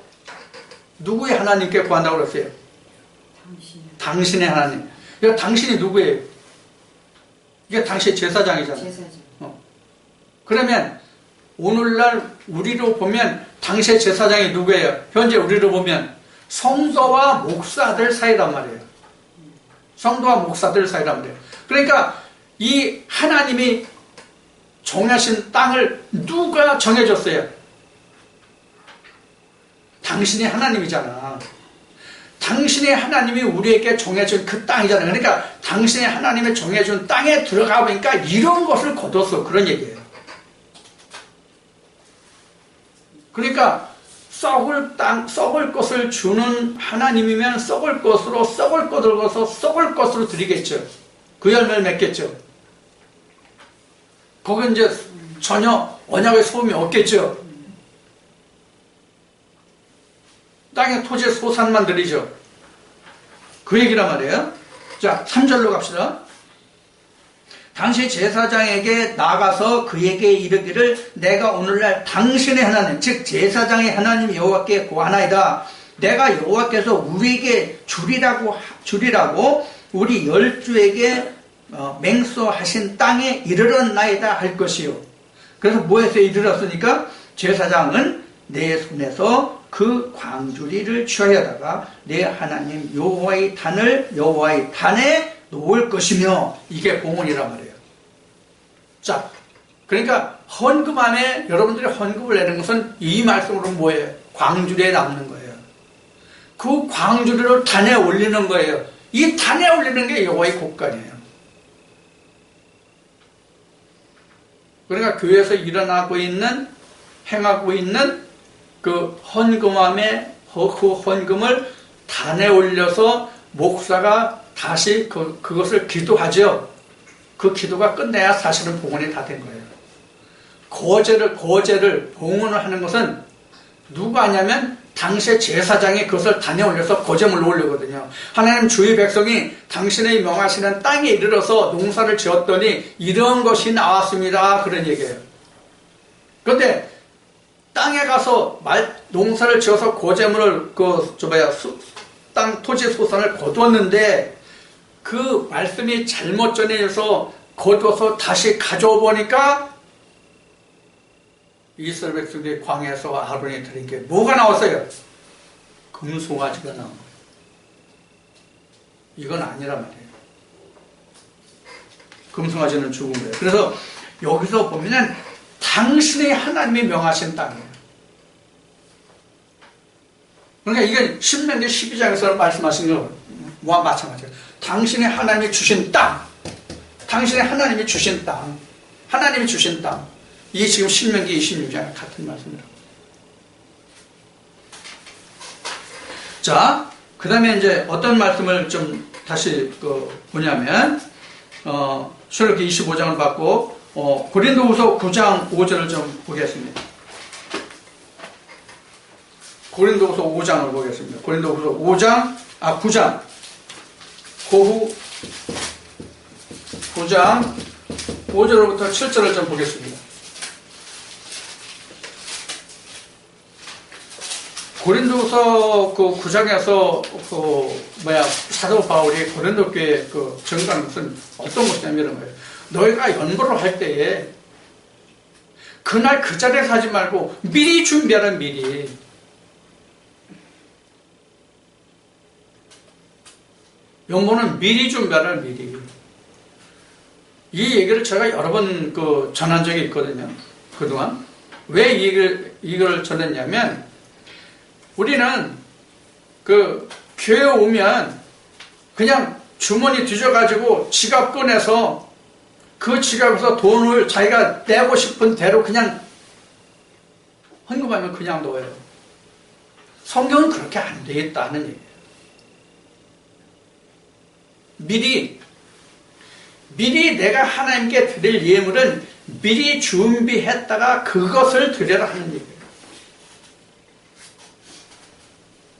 누구의 하나님께 구한다고 그랬어요? 당신의 하나님. 이거 당신이 누구예요? 이게 당시 제사장이잖아요. 그러면 오늘날 우리로 보면 당시의 제사장이 누구예요? 현재 우리로 보면 성도와 목사들 사이란 말이에요. 성도와 목사들 사이란 말이에요. 그러니까 이 하나님이 정하신 땅을 누가 정해줬어요? 당신이 하나님이잖아. 당신의 하나님이 우리에게 정해준 그 땅이잖아요. 그러니까 당신의 하나님이 정해준 땅에 들어가 보니까 이런 것을 거뒀어. 그런 얘기예요. 그러니까 썩을 것을 주는 하나님이면 썩을 것으로 썩을 것을 거서 썩을 것으로 드리겠죠. 그 열매를 맺겠죠. 거기 이제 전혀 언약의 소음이 없겠죠. 땅의 토지의 소산만 드리죠. 그 얘기란 말이에요. 자, 3절로 갑시다. 당시 제사장에게 나가서 그에게 이르기를 내가 오늘날 당신의 하나님 즉 제사장의 하나님 여호와께 고하나이다. 내가 여호와께서 우리에게 주리라고 우리 열주에게 맹수하신 땅에 이르렀나이다 할 것이요. 그래서 뭐해서 이르렀으니까 제사장은 내 손에서 그 광주리를 취하여다가 내 하나님 여호와의 단에 놓을 것이며 이게 봉헌이란 말이에요. 자, 그러니까 헌금 안에 여러분들이 헌금을 내는 것은 이 말씀으로 뭐예요? 광주리에 남는 거예요. 그 광주리를 단에 올리는 거예요. 이 단에 올리는 게 여호와의 곳간이에요. 그러니까 교회에서 행하고 있는 그 헌금함에 그 헌금을 단에 올려서 목사가 다시 그것을 기도하죠. 그 기도가 끝내야 사실은 봉헌이 다 된 거예요. 거제를 봉헌을 하는 것은 누가 하냐면 당시의 제사장이 그것을 단에 올려서 거제물로 올리거든요. 하나님 주의 백성이 당신의 명하시는 땅에 이르러서 농사를 지었더니 이런 것이 나왔습니다. 그런 얘기예요. 그런데 땅에 가서 농사를 지어서 거제물을 땅 토지 소산을 거두었는데 그 말씀이 잘못 전해져서 거둬서 다시 가져오 보니까 이스라엘 백성들이 광야에서 아론이 드린 게 뭐가 나왔어요? 금송아지가 나온 거예요. 이건 아니란 말이에요. 금송아지는 죽은 거예요. 그래서 여기서 보면 당신의 하나님이 명하신 땅이에요. 그러니까 이게 신명기 12장에서 말씀하신 거와 마찬가지예요. 당신의 하나님이 주신 땅, 당신의 하나님이 주신 땅, 하나님이 주신 땅. 이게 지금 신명기 26장 같은 말씀이라고. 자, 그 다음에 이제 어떤 말씀을 좀 다시 보냐면, 출애굽기 25장을 받고, 고린도후서 9장 5절을 좀 보겠습니다. 고린도후서 5장을 보겠습니다. 고린도후서 9장. 고후 9장 5절부터 7절을 좀 보겠습니다. 고린도서 9장에서 사도 바울이 고린도 교회에 증거하는 것은 어떤 것이냐면 이런 거예요. 너희가 연보를 할 때에 그날 그 자리에서 하지 말고 미리 준비하라. 미리. 연보는 미리 준비하라. 미리. 이 얘기를 제가 여러 번 전한 적이 있거든요. 그동안. 왜 이걸 전했냐면 우리는 교회에 오면 그냥 주머니 뒤져가지고 지갑 꺼내서 그 지갑에서 돈을 자기가 내고 싶은 대로 그냥 헌금하면 그냥 넣어요. 성경은 그렇게 안 되겠다는 얘기예요. 미리 내가 하나님께 드릴 예물은 미리 준비했다가 그것을 드려라 하는 얘기예요.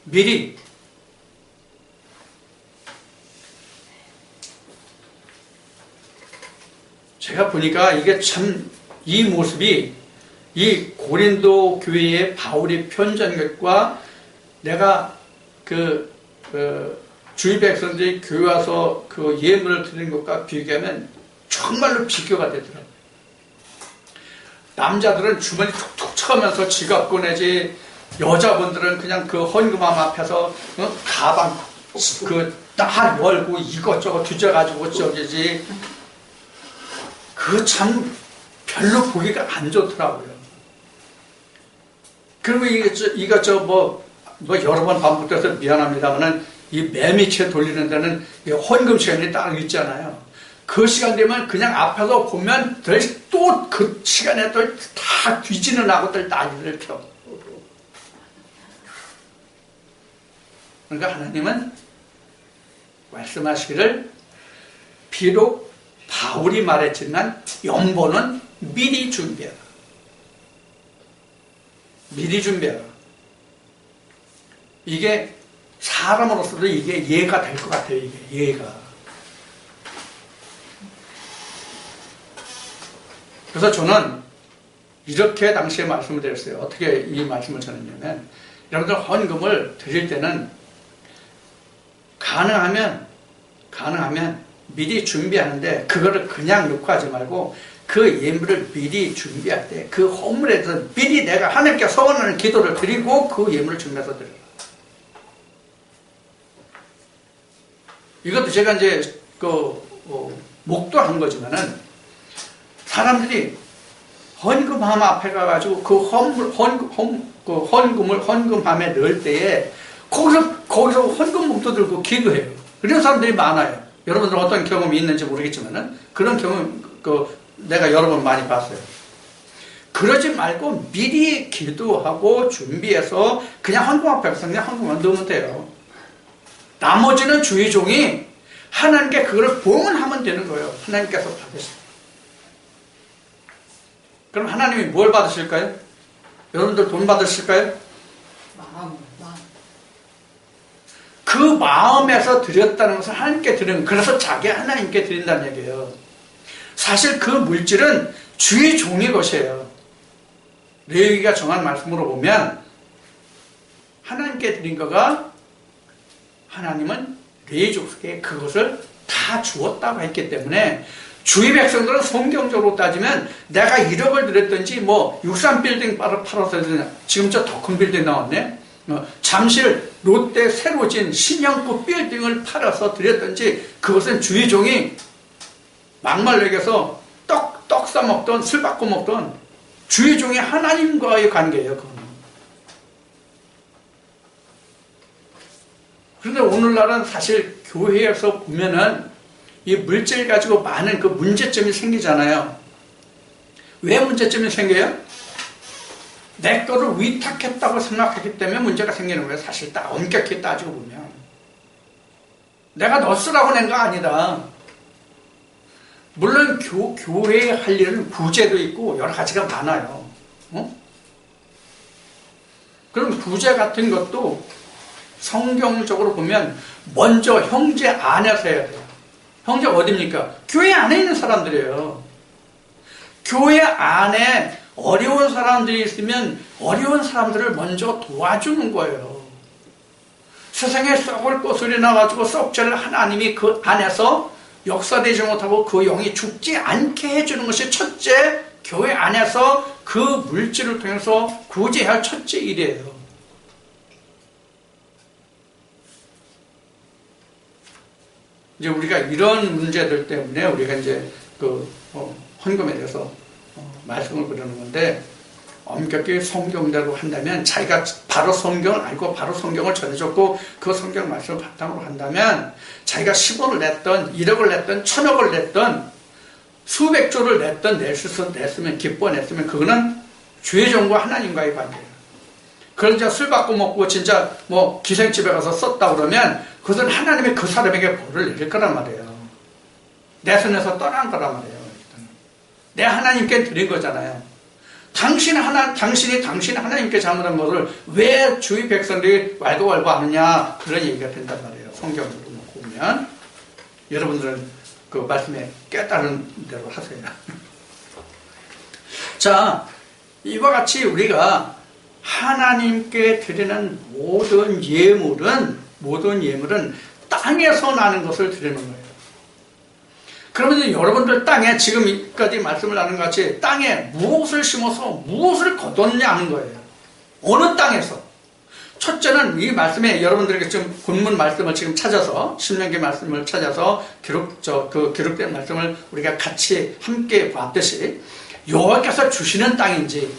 미리. 제가 보니까 이게 참 이 모습이 이 고린도 교회의 바울이 편지한 것과 내가 주위 백성들이 교회 와서 예물을 드리는 것과 비교하면 정말로 비교가 되더라고요. 남자들은 주머니 툭툭 쳐가면서 지갑 꺼내지, 여자분들은 그냥 헌금함 앞에서 가방 딱 열고 이것저것 뒤져가지고 저기지. 참 별로 보기가 안 좋더라고요. 그리고 여러 번 반복돼서 미안합니다만은 이 매미채 돌리는 데는 헌금 시간이 따로 있잖아요. 그 시간 되면 그냥 앞에서 보면 또 그 시간에 또 다 뒤지는 하고들 난리를 펴. 그러니까 하나님은 말씀하시기를 비록 바울이 말했지만 연보는 미리 준비해라. 미리 준비해라. 이게 사람으로서도 이게 이해가 될 것 같아요. 이게 이해가. 그래서 저는 이렇게 당시에 말씀을 드렸어요. 어떻게 이 말씀을 전했냐면, 여러분들 헌금을 드릴 때는 가능하면 미리 준비하는데, 그거를 그냥 넣고 하지 말고 그 예물을 미리 준비할 때 그 헌물에 대해서 미리 내가 하나님께 서원하는 기도를 드리고 그 예물을 준비해서 드려라. 이것도 제가 이제 목도한 거지만은, 사람들이 헌금함 앞에 가가지고 그 헌금함에 넣을 때에 거기서 헌금 목도 들고 기도해요. 그런 사람들이 많아요. 여러분들 어떤 경험이 있는지 모르겠지만은 그런 경험 내가 여러 번 많이 봤어요. 그러지 말고 미리 기도하고 준비해서 그냥 헌금 앞에 가서 그냥 헌금만 넣으면 돼요. 나머지는 주의 종이 하나님께 그걸 봉헌하면 되는 거예요. 하나님께서 받으시고. 그럼 하나님이 뭘 받으실까요? 여러분들 돈 받으실까요? 마음. 그 마음에서 드렸다는 것은 하나님께 드리는, 그래서 자기 하나님께 드린다는 얘기예요. 사실 그 물질은 주의 종의 것이에요. 레위기가 정한 말씀으로 보면 하나님께 드린 거가, 하나님은 레위 족속에 그것을 다 주었다고 했기 때문에, 주의 백성들은 성경적으로 따지면 내가 1억을 드렸든지 63빌딩 팔아서 지금 저 더 큰 빌딩 나왔네, 잠실 롯데 새로 진 신형급 빌딩을 팔아서 드렸든지, 그것은 주의 종이 막말로 얘기해서 떡 싸먹던 술 받고 먹던 주의 종이 하나님과의 관계예요. 그거는. 그런데 오늘날은 사실 교회에서 보면은 이 물질 가지고 많은 그 문제점이 생기잖아요. 왜 문제점이 생겨요? 내 거를 위탁했다고 생각하기 때문에 문제가 생기는 거예요. 사실 엄격히 따지고 보면. 내가 너 쓰라고 낸 거 아니다. 물론 교회에 할 일은 구제도 있고 여러 가지가 많아요. 그럼 구제 같은 것도 성경적으로 보면 먼저 형제 안에서 해야 돼요. 형제 어디입니까? 교회 안에 있는 사람들이에요. 교회 안에 어려운 사람들이 있으면 어려운 사람들을 먼저 도와주는 거예요. 세상에 썩을 꽃소리 나가지고 썩지를 하나님이 그 안에서 역사되지 못하고 그 영이 죽지 않게 해주는 것이 첫째, 교회 안에서 그 물질을 통해서 구제할 첫째 일이에요. 이제 우리가 이런 문제들 때문에 우리가 이제 헌금에 대해서 말씀을 드리는 건데, 엄격히 성경대로 한다면, 자기가 바로 성경을 알고 바로 성경을 전해줬고 그 성경 말씀을 바탕으로 한다면, 자기가 10원을 냈던 1억을 냈던 1000억을 냈던 수백 조를 냈으면 기뻐 냈으면 그거는 주의 종과 하나님과의 관계예요. 그런데 술 받고 먹고 진짜 기생집에 가서 썼다 그러면 그것은 하나님이 그 사람에게 벌을 내릴 거란 말이에요. 내 손에서 떠난 거란 말이에요. 내 하나님께 드린 거잖아요. 당신이 하나님께 잘못한 것을 왜 주위 백성들이 왈가왈부 하느냐, 그런 얘기가 된단 말이에요. 성경을 보면 여러분들은 그 말씀에 깨달은 대로 하세요. 자, 이와 같이 우리가 하나님께 드리는 모든 예물은 땅에서 나는 것을 드리는 거예요. 그러면 여러분들 땅에 지금까지 말씀을 나눈 것 같이 땅에 무엇을 심어서 무엇을 거뒀냐는 거예요. 어느 땅에서? 첫째는 이 말씀에 여러분들에게 지금 본문 말씀을 지금 찾아서, 신명기 말씀을 찾아서 기록된 말씀을 우리가 같이 함께 봤듯이, 여호와께서 주시는 땅인지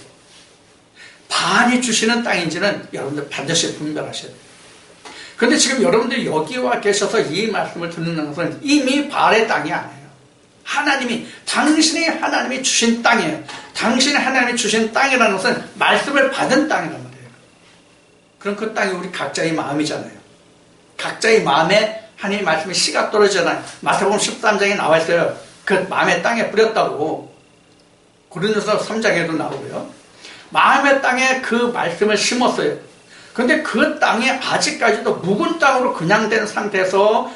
반이 주시는 땅인지는 여러분들 반드시 분별하셔야 돼요. 그런데 지금 여러분들이 여기 와 계셔서 이 말씀을 듣는 것은 이미 발의 땅이 아니에요. 당신이 하나님이 주신 땅이에요. 당신이 하나님이 주신 땅이라는 것은 말씀을 받은 땅이란 말이에요. 그럼 그 땅이 우리 각자의 마음이잖아요. 각자의 마음에 하나님 말씀에 씨가 떨어지잖아요. 마태복음 13장에 나와 있어요. 그 마음의 땅에 뿌렸다고. 고린도서 3장에도 나오고요. 마음의 땅에 그 말씀을 심었어요. 근데 그 땅이 아직까지도 묵은 땅으로 그냥 된 상태에서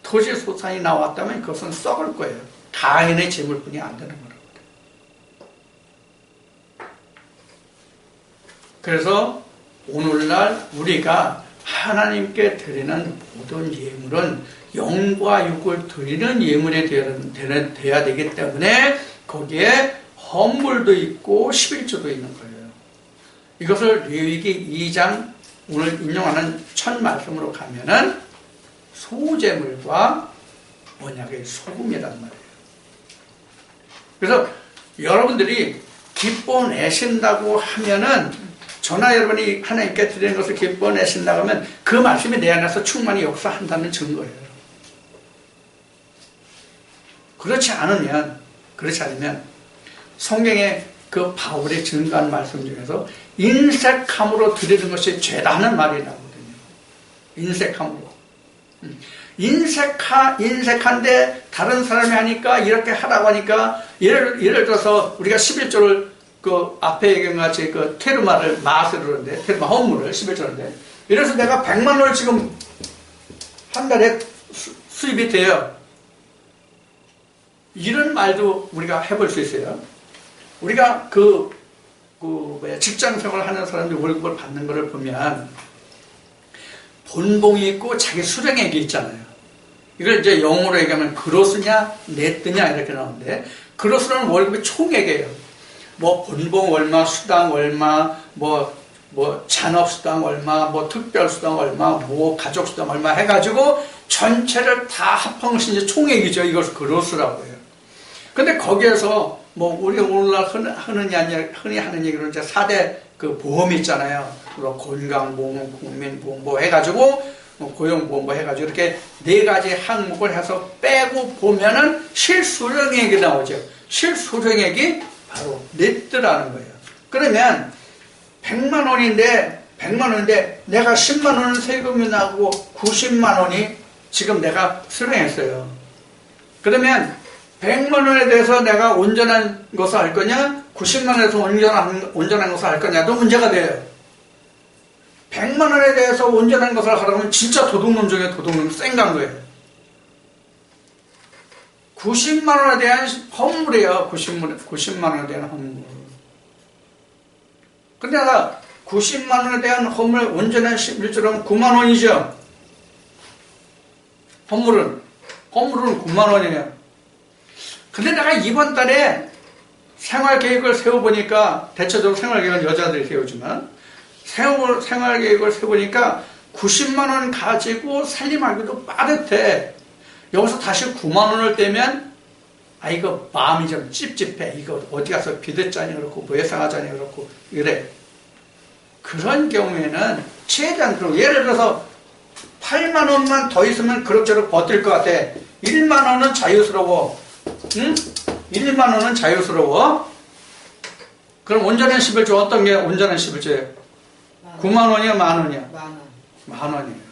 토지 소산이 나왔다면 그것은 썩을 거예요. 가인의 재물뿐이 안 되는 거랍니다. 그래서 오늘날 우리가 하나님께 드리는 모든 예물은 영과 육을 드리는 예물이 되어야 되기 때문에 거기에 헌물도 있고 11조도 있는 거예요. 이것을 레위기 2장 오늘 인용하는 첫 말씀으로 가면은 소재물과 언약의 소금이란 말이에요. 그래서 여러분들이 기뻐 내신다고 하면은 저나 여러분이 하나님께 드리는 것을 기뻐 내신다고 하면 그 말씀이 내 안에서 충만히 역사한다는 증거예요. 그렇지 않으면 성경에 그 바울의 증거한 말씀 중에서 인색함으로 드리는 것이 죄다 하는 말이 나오거든요. 인색함으로. 인색한데 다른 사람이 하니까 이렇게 하라고 하니까 예를 들어서 우리가 11조를 그 앞에 얘기한 같이 그 테르마를 마스를 하는데 테르마 헌물을 11조인데 이래서 내가 100만 원을 지금 한 달에 수입이 돼요. 이런 말도 우리가 해볼 수 있어요. 우리가 직장 생활을 하는 사람들이 월급을 받는 것을 보면 본봉이 있고 자기 수령액이 있잖아요. 이걸 이제 영어로 얘기하면 그로스냐 네트냐 이렇게 나오는데 그로스는 월급의 총액이에요. 뭐 본봉 얼마, 수당 얼마, 뭐 잔업수당 얼마, 뭐 특별수당 얼마, 뭐 가족수당 얼마 해가지고 전체를 다 합한 것이 이제 총액이죠. 이것을 그로스라고 해요. 근데 거기에서 뭐 우리 오늘날 흔히 하는 얘기로 이제 4대 그 보험이 있잖아요. 건강보험, 국민보험 뭐 해가지고 고용보험 해가지고 이렇게 4가지 항목을 해서 빼고 보면은 실수령액이 나오죠. 실수령액이 바로 네트라는 거예요. 그러면 100만 원인데 내가 10만 원은 세금이 나고 90만 원이 지금 내가 수령했어요. 그러면 100만 원에 대해서 내가 온전한 것을 할 거냐 90만 원에서 온전한 것을 할 거냐도 문제가 돼요. 100만 원에 대해서 온전한 것을 하려면 진짜 도둑놈 중에 도둑놈 쌩간 거예요. 90만 원에 대한 헌물이에요. 90만 원에 대한 헌물. 근데 내가 90만 원에 대한 헌물 온전한 11조라면 9만 원이죠. 헌물은 9만 원이에요. 근데 내가 이번 달에 생활계획을 세워보니까 대체적으로 생활계획은 여자들이 세우지만 생활계획을 세워보니까 90만 원 가지고 살림하기도 빠듯해. 여기서 다시 9만 원을 떼면 이거 마음이 좀 찝찝해. 이거 어디 가서 비대짜니 그렇고 외상하자니 그렇고 이래. 그런 경우에는 최대한 그리고 예를 들어서 8만 원만 더 있으면 그럭저럭 버틸 것 같아. 1만 원은 자유스러워. 응? 1만 원은 자유스러워. 그럼 온전한 11조 어떤 게 온전한 11조예요? 9만 원이야, 만 원이야? 만 원이에요.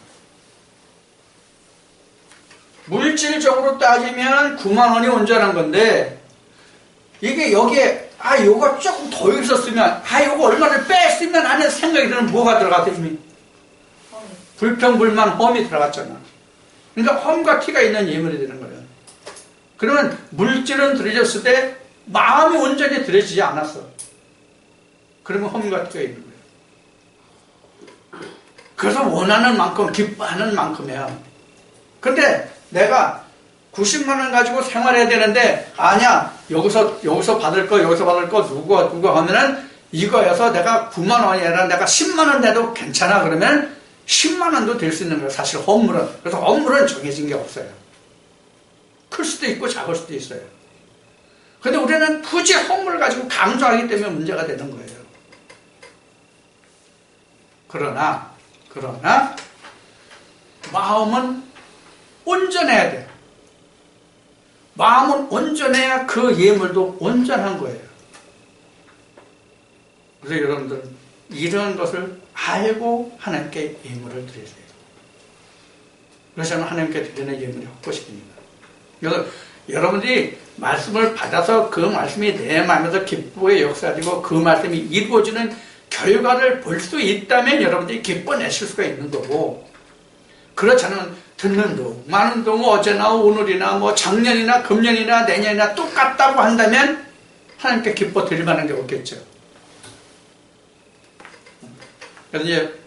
물질적으로 따지면 9만 원이 온전한 건데 이게 여기에 요거 조금 더 있었으면 요거 얼마를 뺐으면 하는 생각이 드는 뭐가 들어갔어 이미? 불평불만 험이 들어갔잖아. 그러니까 험과 티가 있는 예물이 되는 거예요. 그러면 물질은 드려졌을 때 마음이 온전히 드려지지 않았어. 그러면 험과 티가 있는 거예요. 그래서 원하는 만큼 기뻐하는 만큼이야. 근데 내가 90만 원 가지고 생활해야 되는데 아니야 여기서 받을 거 누구 하면은 이거여서 내가 9만 원이 아니라 내가 10만 원 내도 괜찮아. 그러면 10만 원도 될 수 있는 거예요. 사실 헌물은. 그래서 헌물은 정해진 게 없어요. 클 수도 있고 작을 수도 있어요. 근데 우리는 굳이 헌물을 가지고 강조하기 때문에 문제가 되는 거예요. 그러나 마음은 온전해야 돼. 마음은 온전해야 그 예물도 온전한 거예요. 그래서 여러분들 이런 것을 알고 하나님께 예물을 드리세요. 그래서 하나님께 드리는 예물이 확보시킵니다. 그래서 여러분들이 말씀을 받아서 그 말씀이 내 마음에서 기쁘게 역사되고 그 말씀이 이루어지는 결과를 볼 수 있다면 여러분들이 기뻐내실 수가 있는 거고, 그렇지 않으면 듣는 동, 많은 동, 어제나 오늘이나 뭐 작년이나 금년이나 내년이나 똑같다고 한다면 하나님께 기뻐 드릴 만한 게 없겠죠. 그래서 이제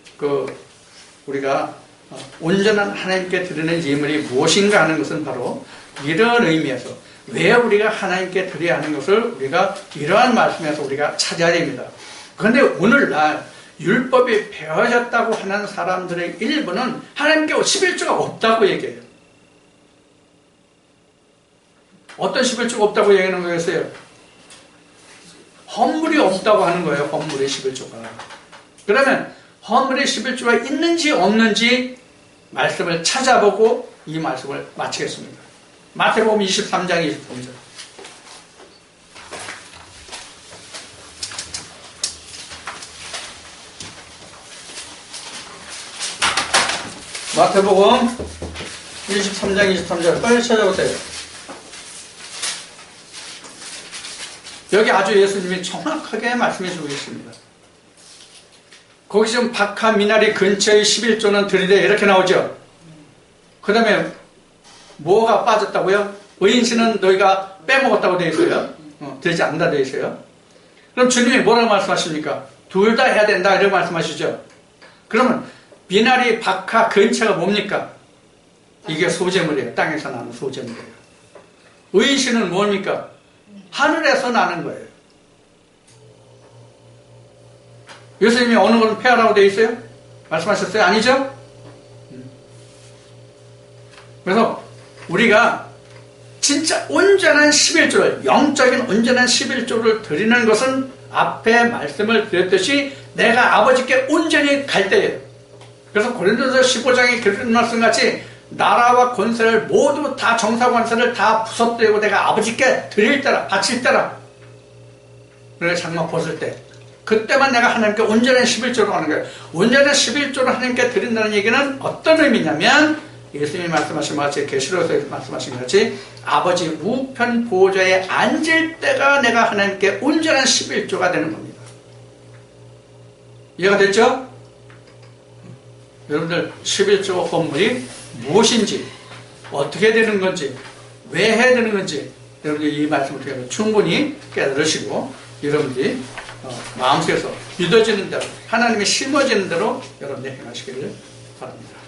우리가 온전한 하나님께 드리는 예물이 무엇인가 하는 것은 바로 이런 의미에서 왜 우리가 하나님께 드려야 하는 것을 우리가 이러한 말씀에서 우리가 찾아야 됩니다. 그런데 오늘날 율법이 배워졌다고 하는 사람들의 일부는 하나님께 11조가 없다고 얘기해요. 어떤 11조가 없다고 얘기하는 거였어요? 헌물이 없다고 하는 거예요. 헌물의 11조가. 그러면 헌물의 11조가 있는지 없는지 말씀을 찾아보고 이 말씀을 마치겠습니다. 마태복음 23장 23절. 마태복음 23장 23절 빨리 찾아보세요. 여기 아주 예수님이 정확하게 말씀해 주고 있습니다. 거기 지금 박하 미나리 근처의 11조는 들이대 이렇게 나오죠. 그 다음에 뭐가 빠졌다고요? 의인신은 너희가 빼먹었다고 되어 있어요. 되지 않는다 되어 있어요. 그럼 주님이 뭐라고 말씀하십니까? 둘 다 해야 된다 이렇게 말씀하시죠. 그러면 미나리 박하 근처가 뭡니까? 이게 소재물이에요. 땅에서 나는 소재물이에요. 의인신은 뭡니까? 하늘에서 나는 거예요. 예수님이 어느 것은 폐하라고 되어 있어요? 말씀하셨어요? 아니죠? 그래서 우리가 진짜 온전한 11조를, 영적인 온전한 11조를 드리는 것은 앞에 말씀을 드렸듯이 내가 아버지께 온전히 갈 때예요. 그래서 고린도서 15장에 기록된 말씀 같이 나라와 권세를 모두 다 정사관세를 다 부숴뜨리고 내가 아버지께 드릴 때라, 바칠 때라. 그래서 장막 벗을 때 그때만 내가 하나님께 온전한 11조로 하는 거예요. 온전한 11조로 하나님께 드린다는 얘기는 어떤 의미냐면 예수님이 말씀하신 것 같이 계시록에서 말씀하신 것 같이 아버지 우편 보좌에 앉을 때가 내가 하나님께 온전한 11조가 되는 겁니다. 이해가 됐죠? 여러분들 11조 헌물이 무엇인지 어떻게 되는 건지 왜 해야 되는 건지 여러분들이 이 말씀을 통해서 충분히 깨달으시고 여러분들이 마음속에서 믿어지는 대로 하나님이 심어지는 대로 여러분들이 행하시기를 바랍니다.